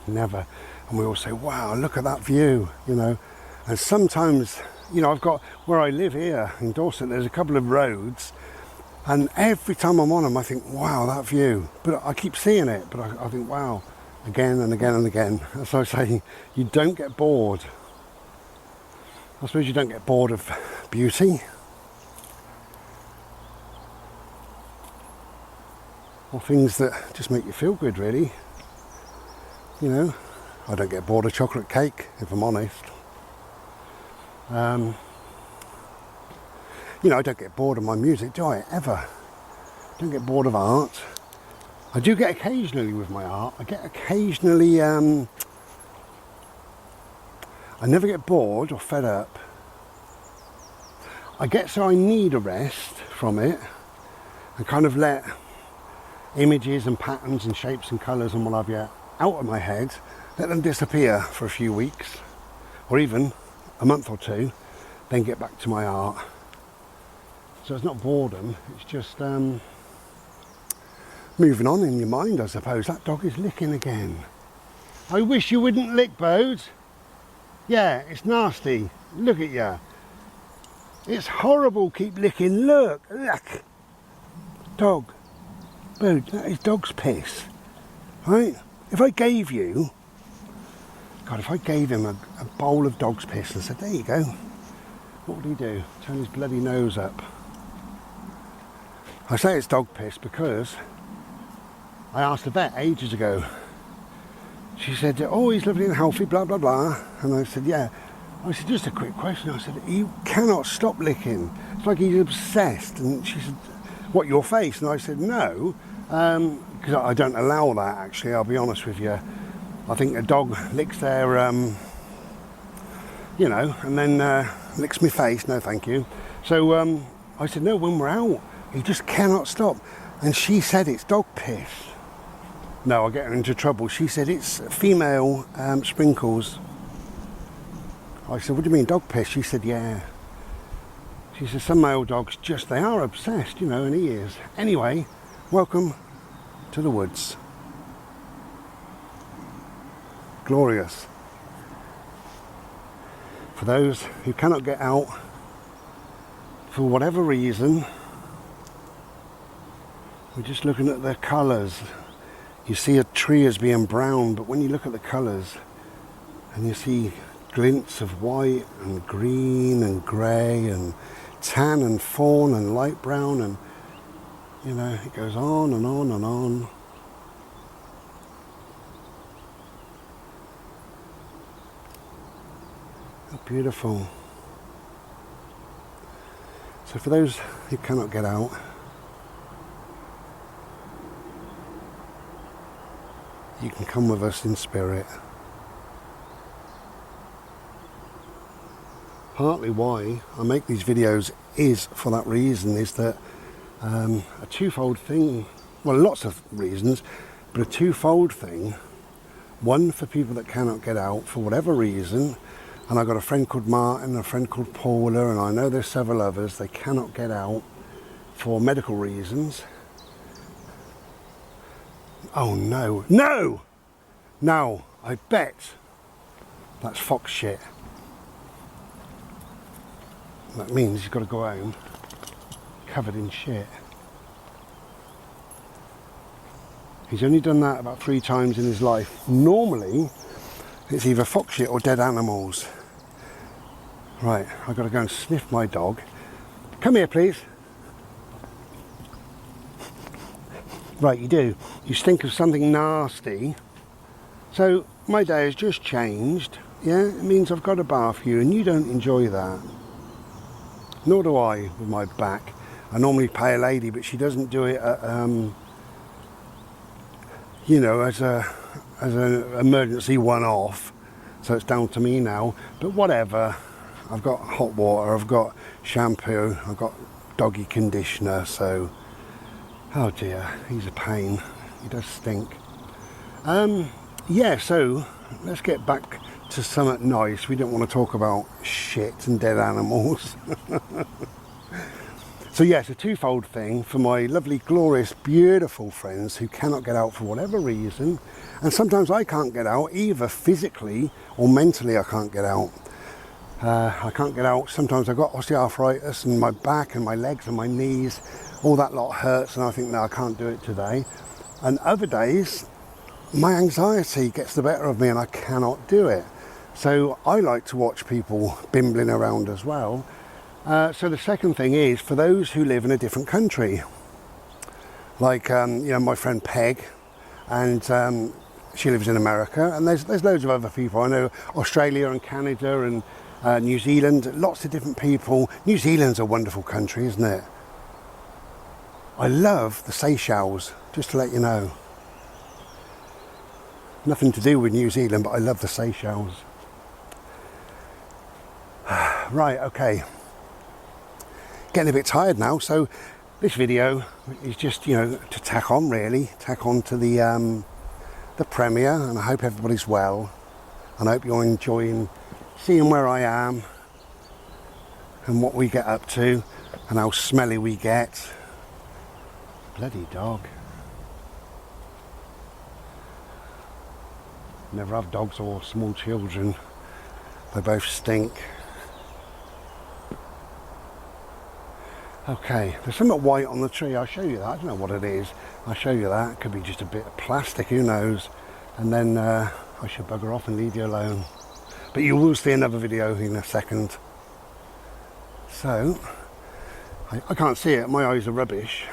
never. And we all say, wow, look at that view, you know. And sometimes, you know, I've got, where I live here in Dorset, there's a couple of roads, and every time I'm on them, I think, wow, that view. But I keep seeing it, but I think, wow, again and again and again. As I say, you don't get bored I suppose you don't get bored of beauty. Or things that just make you feel good, really. You know, I don't get bored of chocolate cake, if I'm honest. You know, I don't get bored of my music, do I? Ever. Don't get bored of art. I do get occasionally with my art. I get occasionally, I never get bored or fed up. I get so I need a rest from it and kind of let images and patterns and shapes and colours and what have you out of my head, let them disappear for a few weeks or even a month or two, then get back to my art. So it's not boredom, it's just moving on in your mind, I suppose. That dog is licking again. I wish you wouldn't lick, Bodes. Yeah, it's nasty. Look at you. It's horrible, keep licking. Look. Dog. Bode, that is dog's piss. Right? If I gave you, God, if I gave him a bowl of dog's piss and said, there you go, what would he do? Turn his bloody nose up. I say it's dog piss because I asked the vet ages ago. She said, oh, he's lovely and healthy, blah, blah, blah. And I said, yeah. I said, just a quick question. I said, he cannot stop licking. It's like he's obsessed. And she said, what, your face? And I said, no, because I don't allow that, actually, I'll be honest with you. I think a dog licks their, you know, and then licks my face. No, thank you. So I said, no, when we're out, he just cannot stop. And she said it's dog piss. No, I'll get her into trouble. She said it's female sprinkles. I said, what do you mean, dog piss? She said, yeah. She said, some male dogs just, they are obsessed, you know, and he is. Anyway, welcome to the woods. Glorious. For those who cannot get out, for whatever reason, we're just looking at the colours. You see a tree as being brown, but when you look at the colours and you see glints of white and green and grey and tan and fawn and light brown, and you know, it goes on and on and on. How beautiful. So for those who cannot get out, you can come with us in spirit. Partly why I make these videos is for that reason, is that a twofold thing, well, lots of reasons, but a twofold thing. One, for people that cannot get out for whatever reason, and I've got a friend called Martin and a friend called Paula, and I know there's several others, they cannot get out for medical reasons. Oh no, no! Now, I bet that's fox shit. That means he's got to go home covered in shit. He's only done that about 3 times in his life. Normally, it's either fox shit or dead animals. Right, I've got to go and sniff my dog. Come here, please. Right, you do. You stink of something nasty. So my day has just changed. Yeah, it means I've got to bath you, and you don't enjoy that. Nor do I with my back. I normally pay a lady, but she doesn't do it at, you know, as an emergency one-off. So it's down to me now. But whatever. I've got hot water. I've got shampoo. I've got doggy conditioner. So. Oh dear, he's a pain. He does stink. Yeah, so let's get back to something nice. We don't want to talk about shit and dead animals. So yes, a twofold thing for my lovely, glorious, beautiful friends who cannot get out for whatever reason. And sometimes I can't get out, either physically or mentally I can't get out. I can't get out. Sometimes I've got osteoarthritis in my back and my legs and my knees. All that lot hurts and I think, no, I can't do it today. And other days, my anxiety gets the better of me and I cannot do it. So I like to watch people bimbling around as well. So the second thing is for those who live in a different country, like you know, my friend Peg, and she lives in America, and there's loads of other people. I know Australia and Canada and New Zealand, lots of different people. New Zealand's a wonderful country, isn't it? I love the Seychelles, just to let you know. Nothing to do with New Zealand, but I love the Seychelles. Right, okay. Getting a bit tired now, so this video is just, you know, to tack on to the premiere, and I hope everybody's well, and I hope you're enjoying seeing where I am and what we get up to and how smelly we get. Bloody dog. Never have dogs or small children. They both stink. Okay, there's something white on the tree. I'll show you that. I don't know what it is. I'll show you that. It could be just a bit of plastic, who knows. And then I should bugger off and leave you alone. But you will see another video in a second. So, I can't see it. My eyes are rubbish.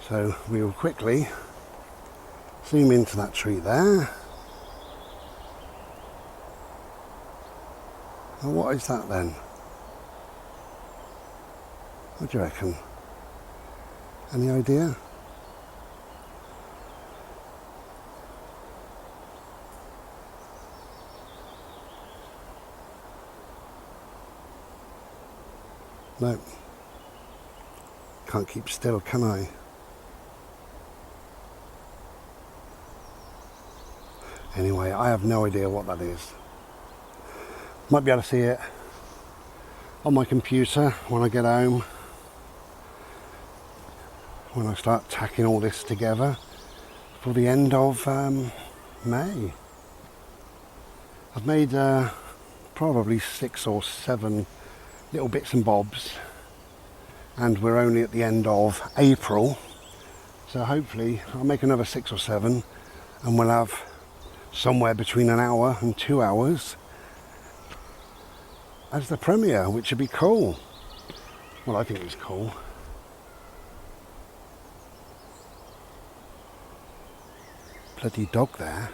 So we will quickly zoom into that tree there. Now what is that then? What do you reckon? Any idea? No. Can't keep still, can I? Anyway, I have no idea what that is. Might be able to see it on my computer when I get home, when I start tacking all this together for the end of May. I've made probably 6 or 7 little bits and bobs, and we're only at the end of April, so hopefully I'll make another 6 or 7 and we'll have somewhere between an hour and 2 hours as the premiere, which would be cool. Well, I think it's cool. Bloody dog there.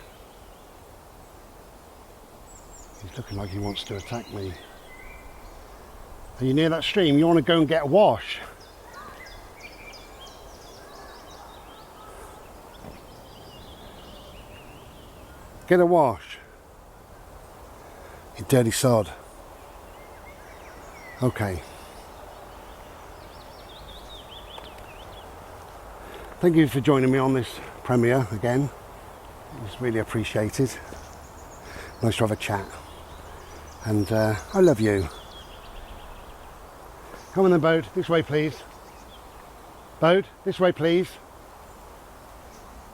He's looking like he wants to attack me. Are you near that stream? You want to go and get a wash? Get a wash. You dirty sod. Okay. Thank you for joining me on this premiere again. It's really appreciated. Nice to have a chat. And I love you. Come on then, boat. This way, please. Boat, this way, please.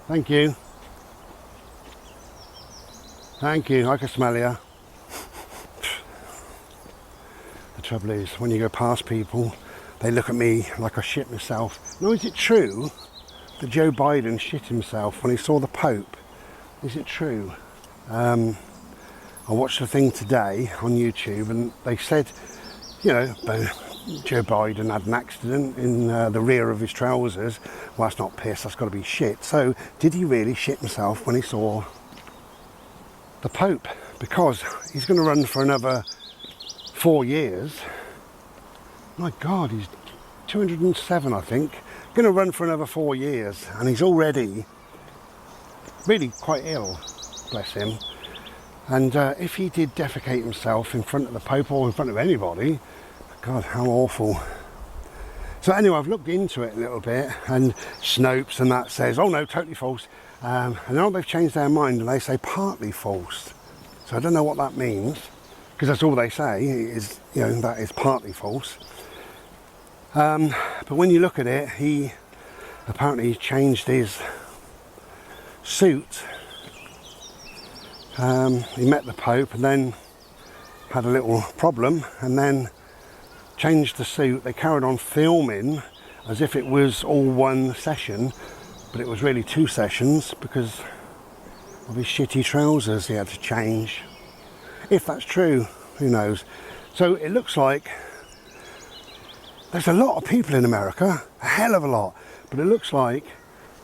Thank you. Thank you. I can smell you. The trouble is, when you go past people, they look at me like I shit myself. Now, is it true that Joe Biden shit himself when he saw the Pope? Is it true? I watched a thing today on YouTube, and they said, you know, Joe Biden had an accident in the rear of his trousers. Well, that's not piss, that's got to be shit. So, did he really shit himself when he saw the Pope? Because he's going to run for another 4 years. My God, he's 207, I think. Going to run for another 4 years, and he's already really quite ill, bless him. And if he did defecate himself in front of the Pope or in front of anybody, God, how awful. So anyway, I've looked into it a little bit, and Snopes and that says, oh no, totally false. And now they've changed their mind and they say partly false. So I don't know what that means, because that's all they say is, you know, that is partly false. But when you look at it, he apparently changed his suit. He met the Pope and then had a little problem and then changed the suit. They carried on filming as if it was all one session, but it was really 2 sessions, because of his shitty trousers he had to change. If that's true, who knows. So it looks like there's a lot of people in America, a hell of a lot, but it looks like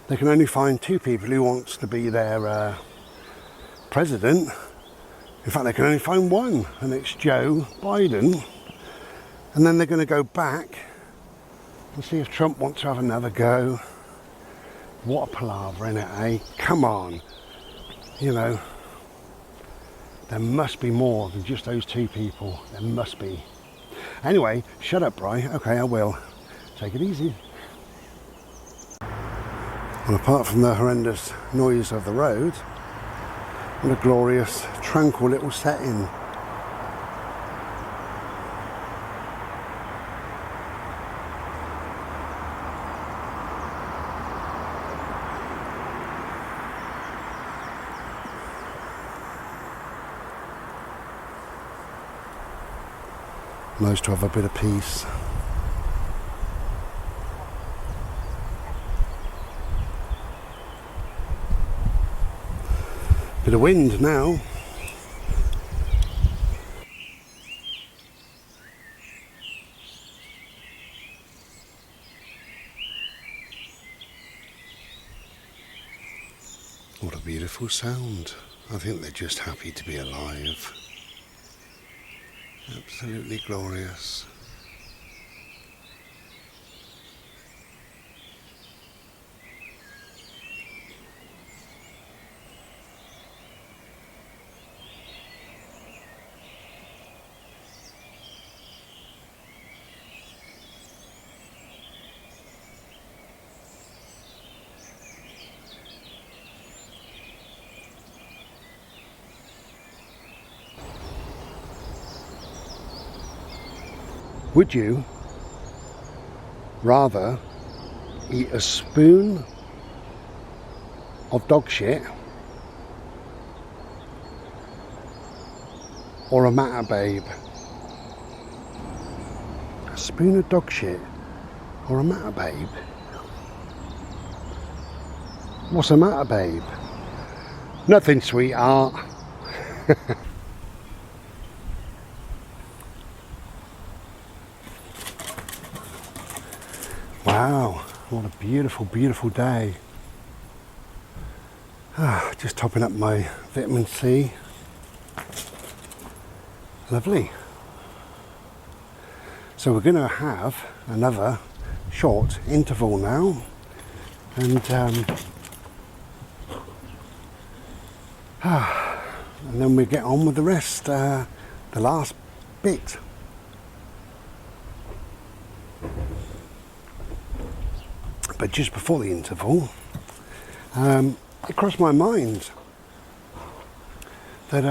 they can only find 2 people who wants to be their president. In fact, they can only find one, and it's Joe Biden. And then they're going to go back and see if Trump wants to have another go. What a palaver, innit, eh? Come on. You know, there must be more than just those 2 people. There must be. Anyway, shut up, Bri. Okay, I will. Take it easy. And apart from the horrendous noise of the road, what a glorious, tranquil little setting. Nice to have a bit of peace. Bit of wind now. What a beautiful sound. I think they're just happy to be alive. Absolutely glorious. Would you rather eat a spoon of dog shit or a matter babe? A spoon of dog shit or a matter babe? What's a matter babe? Nothing, sweetheart. Wow, what a beautiful, beautiful day. Just topping up my vitamin C. Lovely. So we're going to have another short interval now, and then we get on with the rest, the last bit. But just before the interval, it crossed my mind that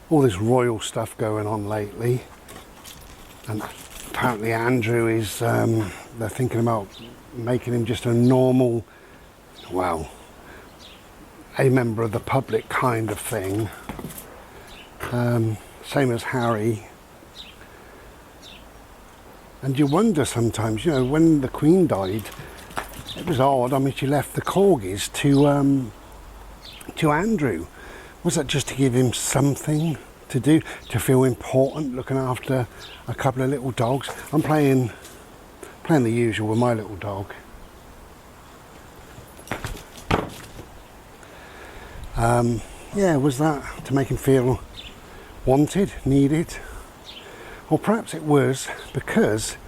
all this royal stuff going on lately, and apparently Andrew is, they're thinking about making him just a normal, well, a member of the public kind of thing, same as Harry. And you wonder sometimes, you know, when the Queen died, it was odd. I mean, she left the corgis to Andrew. Was that just to give him something to do, to feel important, looking after a couple of little dogs? I'm playing the usual with my little dog. Yeah, was that to make him feel wanted, needed? Or perhaps it was because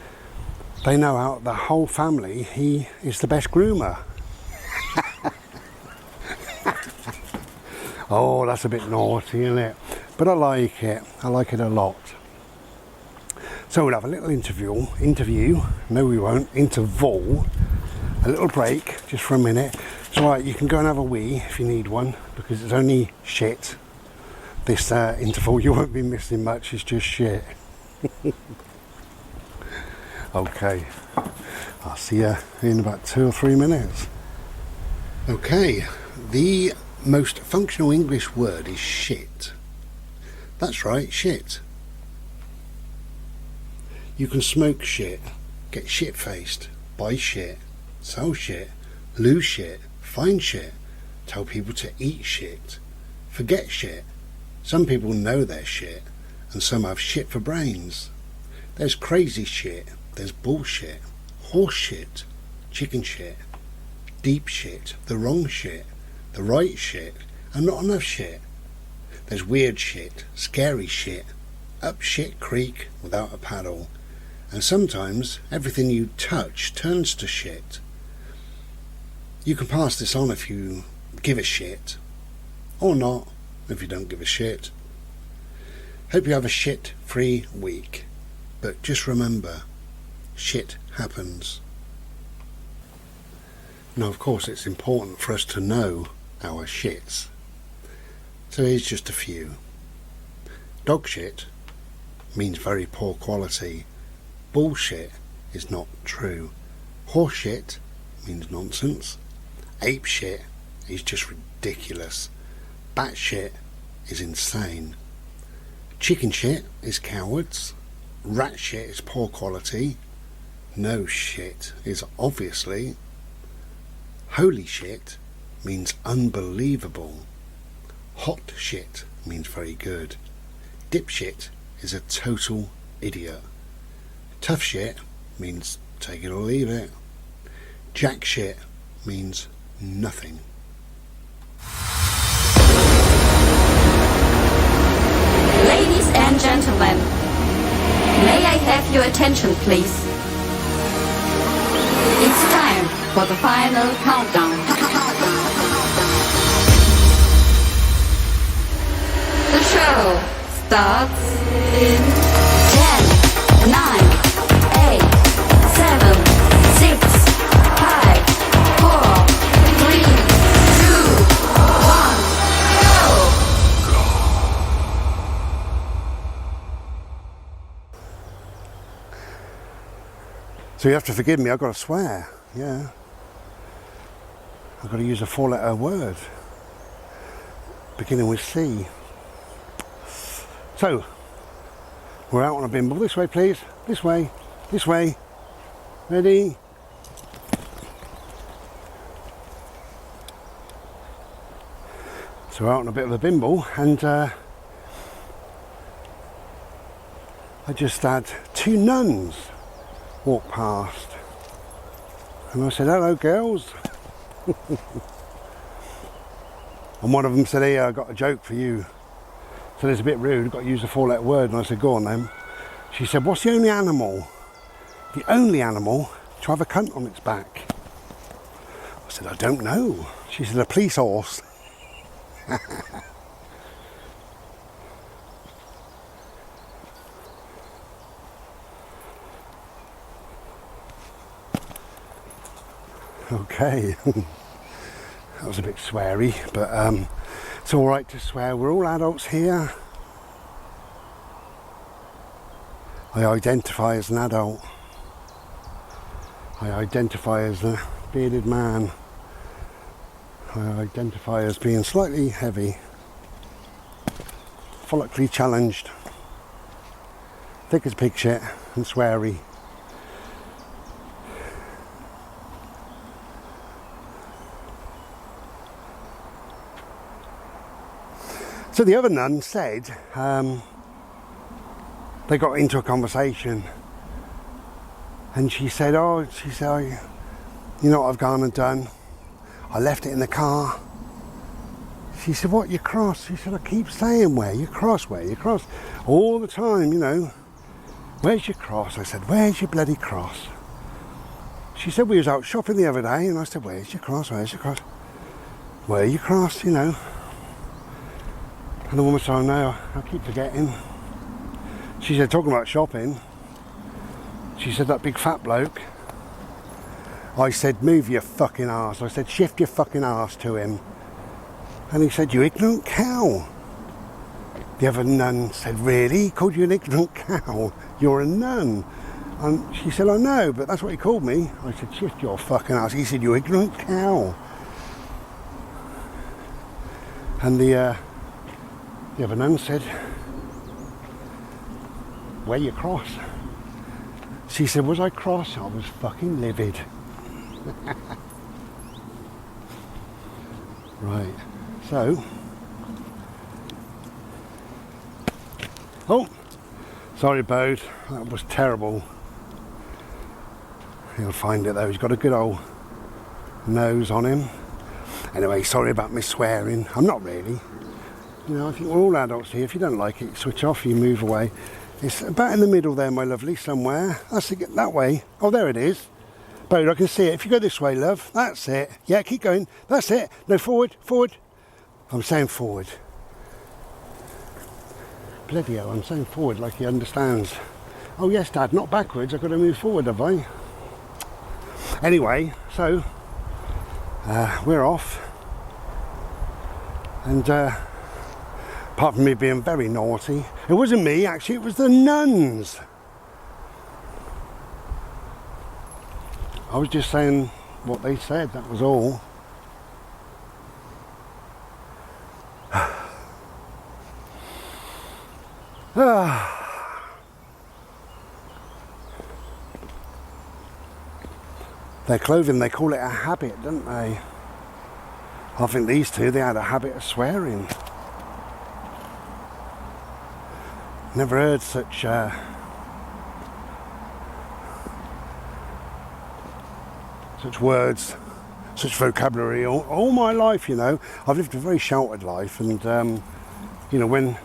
they know out of the whole family he is the best groomer. Oh, that's a bit naughty, isn't it? But I like it. I like it a lot. So we'll have a little interview. No, we won't. Interval. A little break, just for a minute. It's alright, you can go and have a wee if you need one, because it's only shit. This interval, you won't be missing much. It's just shit. Okay, I'll see you in about 2 or 3 minutes. Okay, the most functional English word is shit. That's right, shit. You can smoke shit, get shit-faced, buy shit, sell shit, lose shit, find shit, tell people to eat shit, forget shit. Some people know their shit, and some have shit for brains. There's crazy shit, there's bullshit, horse shit, chicken shit, deep shit, the wrong shit, the right shit, and not enough shit. There's weird shit, scary shit, up shit creek without a paddle, and sometimes everything you touch turns to shit. You can pass this on if you give a shit, or not if you don't give a shit. Hope you have a shit-free week, but just remember, shit happens. Now, of course, it's important for us to know our shits. So here's just a few. Dog shit means very poor quality. Bullshit is not true. Horse shit means nonsense. Ape shit is just ridiculous. Bat shit is insane. Chicken shit is cowards. Rat shit is poor quality. No shit is obviously. Holy shit means unbelievable. Hot shit means very good. Dipshit is a total idiot. Tough shit means take it or leave it. Jack shit means nothing. Ladies and gentlemen, may I have your attention, please? It's time for the final countdown. The show starts in 10, 9, 8, 7, 6, 5, 4, 3, 2, 1, go! So you have to forgive me, I've got to swear, yeah. I've got to use a 4-letter word, beginning with C. So, we're out on a bimble. This way, please. This way. This way. Ready? So we're out on a bit of a bimble, and I just had 2 nuns walk past, and I said, hello girls. And one of them said, hey, I got a joke for you. So it's a bit rude, I've got to use a 4-letter word. And I said, go on then. She said, what's the only animal to have a cunt on its back? I said, I don't know. She said, a police horse. Okay. That was a bit sweary, but it's all right to swear. We're all adults here. I identify as an adult. I identify as a bearded man. I identify as being slightly heavy, follically challenged, thick as pig shit, and sweary. So the other nun said they got into a conversation, and she said, you know what I've gone and done? I left it in the car. She said, what, you cross? She said, I keep saying where you cross, all the time, you know. Where's your cross? I said, where's your bloody cross? She said, we was out shopping the other day, and I said, where's your cross? Where you cross, you know. And the woman said, oh no, I keep forgetting. She said, talking about shopping, she said, that big fat bloke. I said, move your fucking arse. I said, shift your fucking arse to him. And he said, you ignorant cow. The other nun said, really? He called you an ignorant cow? You're a nun. And she said, I know, but that's what he called me. I said, shift your fucking arse. He said, you ignorant cow. And the other nun said, where you cross? She said, was I cross? I was fucking livid. Right, so, oh, sorry Bode, that was terrible. He'll find it though, he's got a good old nose on him. Anyway, sorry about me swearing, I'm not really. You know, I think we're all adults here. If you don't like it, switch off, you move away. It's about in the middle there, my lovely, somewhere. That's it, that way. Oh, there it is. Bode, I can see it. If you go this way, love, that's it. Yeah, keep going. That's it. No, forward, forward. I'm saying forward. Bloody hell, I'm saying forward like he understands. Oh, yes, Dad, not backwards. I've got to move forward, have I? Anyway, so we're off. And apart from me being very naughty, it wasn't me, actually, it was the nuns. I was just saying what they said, that was all. Their clothing, they call it a habit, don't they? I think these two, they had a habit of swearing. Never heard such words, such vocabulary all my life, you know. I've lived a very sheltered life, and you know, when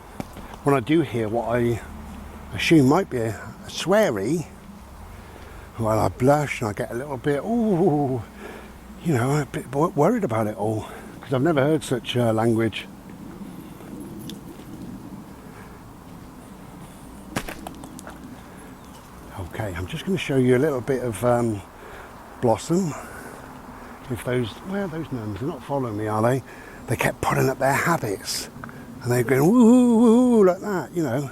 I do hear what I assume might be a sweary, well, I blush and I get a little bit, ooh, you know, a bit worried about it all, because I've never heard such language. Okay, I'm just going to show you a little bit of Blossom. If those, where are those nuns? They're not following me, are they? They kept putting up their habits, and they were going woo, woo, woo, like that, you know.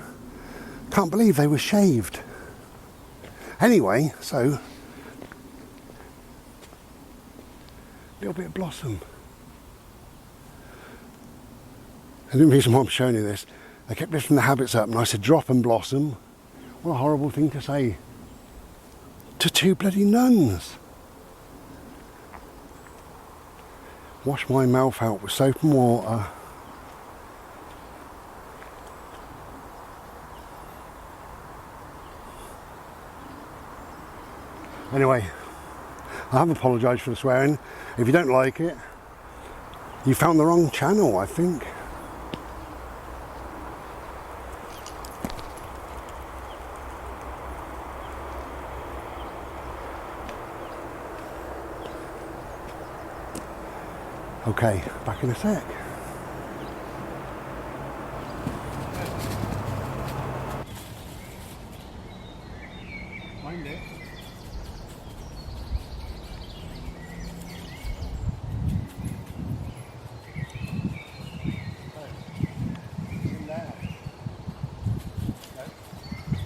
Can't believe they were shaved. Anyway, so a little bit of Blossom. And the reason why I'm showing you this, they kept lifting the habits up, and I said, drop and Blossom. What a horrible thing to say to two bloody nuns. Wash my mouth out with soap and water. Anyway, I have apologised for the swearing. If you don't like it, you found the wrong channel, I think. Okay, back in a sec. Mind it. In there. No.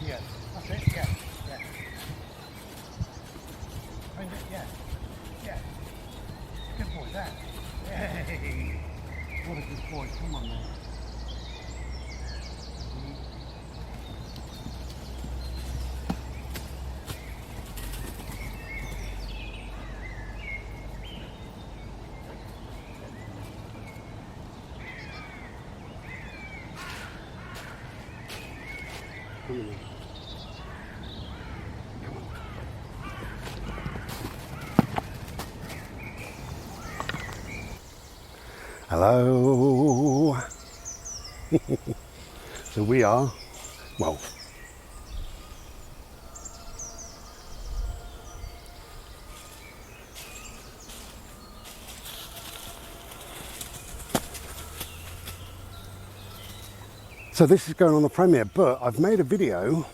Yeah. That's it. Yeah. Yeah. Mind it. Yeah. Yeah. Good boy. There. Yay! What a good boy, come on now. Come on. Hello. So we are, well, so this is going on the premiere, but I've made a video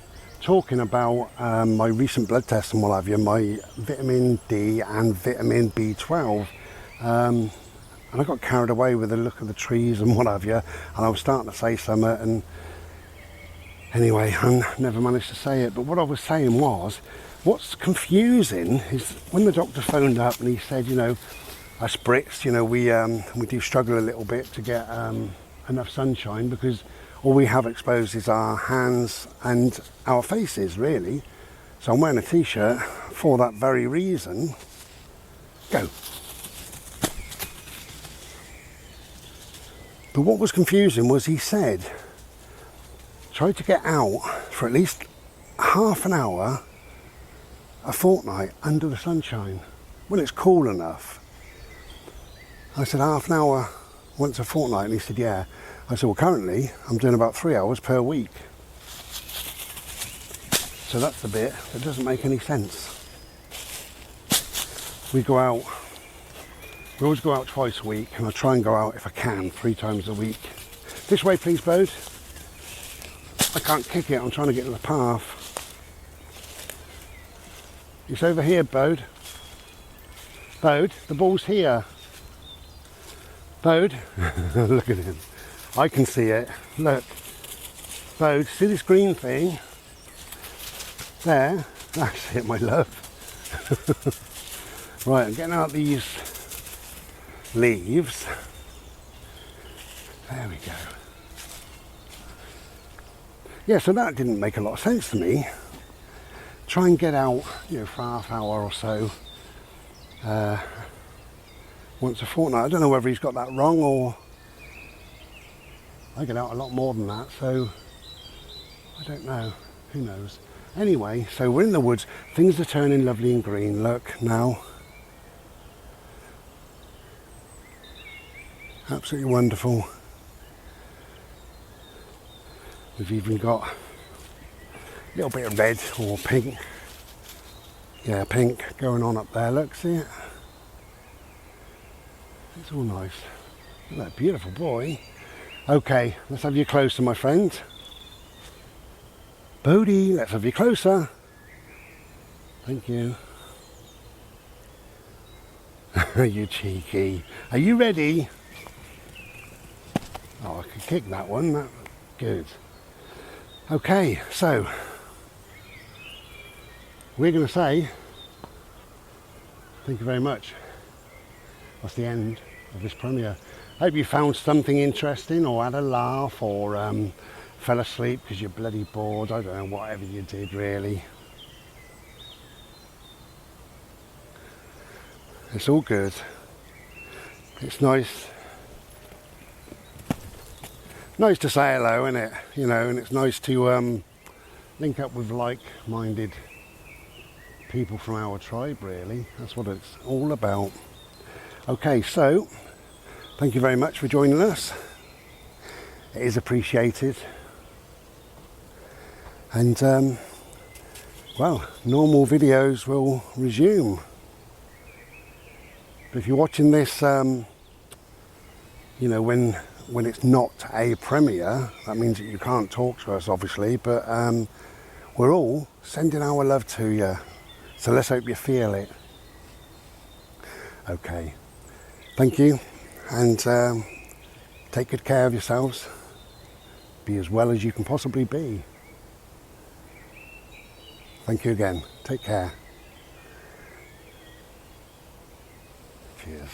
talking about my recent blood tests and what have you, my vitamin D and vitamin B12. And I got carried away with the look of the trees and what have you, and I was starting to say something, and anyway, I never managed to say it. But what I was saying was, what's confusing is when the doctor phoned up and he said, you know, I spritz, you know, we do struggle a little bit to get enough sunshine, because all we have exposed is our hands and our faces, really. So I'm wearing a t-shirt for that very reason. Go. But what was confusing was he said, try to get out for at least half an hour a fortnight under the sunshine when it's cool enough. I said, half an hour once a fortnight, and he said, yeah. I said, well, currently I'm doing about 3 hours per week. So that's the bit that doesn't make any sense. We always go out twice a week, and I try and go out if I can 3 times a week. This way please, Bode. I can't kick it, I'm trying to get in the path. It's over here, Bode. Bode, the ball's here. Bode, look at him. I can see it. Look. Bode, see this green thing? There. That's it, my love. Right, I'm getting out these leaves. There we go. Yeah, so that didn't make a lot of sense to me. Try and get out, for half hour or so. Once a fortnight. I don't know whether he's got that wrong, or I get out a lot more than that, so I don't know. Who knows? Anyway, so we're in the woods. Things are turning lovely and green. Look now. Absolutely wonderful. We've even got a little bit of red or pink. Yeah, pink going on up there. Look, see it? It's all nice. Look at that beautiful boy. Okay, let's have you closer, my friend. Bodie, let's have you closer. Thank you. You cheeky. Are you ready? Oh, I could kick that one. That good. Okay, so we're going to say thank you very much. That's the end of this premiere. I hope you found something interesting, or had a laugh, or fell asleep because you're bloody bored. I don't know, whatever you did really. It's all good. It's nice to say hello, isn't it? And it's nice to link up with like-minded people from our tribe, really. That's what it's all about. Okay, so thank you very much for joining us. It is appreciated. And well, normal videos will resume. But if you're watching this, when it's not a premiere, that means that you can't talk to us, obviously. But we're all sending our love to you. So let's hope you feel it. Okay. Thank you, and take good care of yourselves. Be as well as you can possibly be. Thank you again. Take care. Cheers.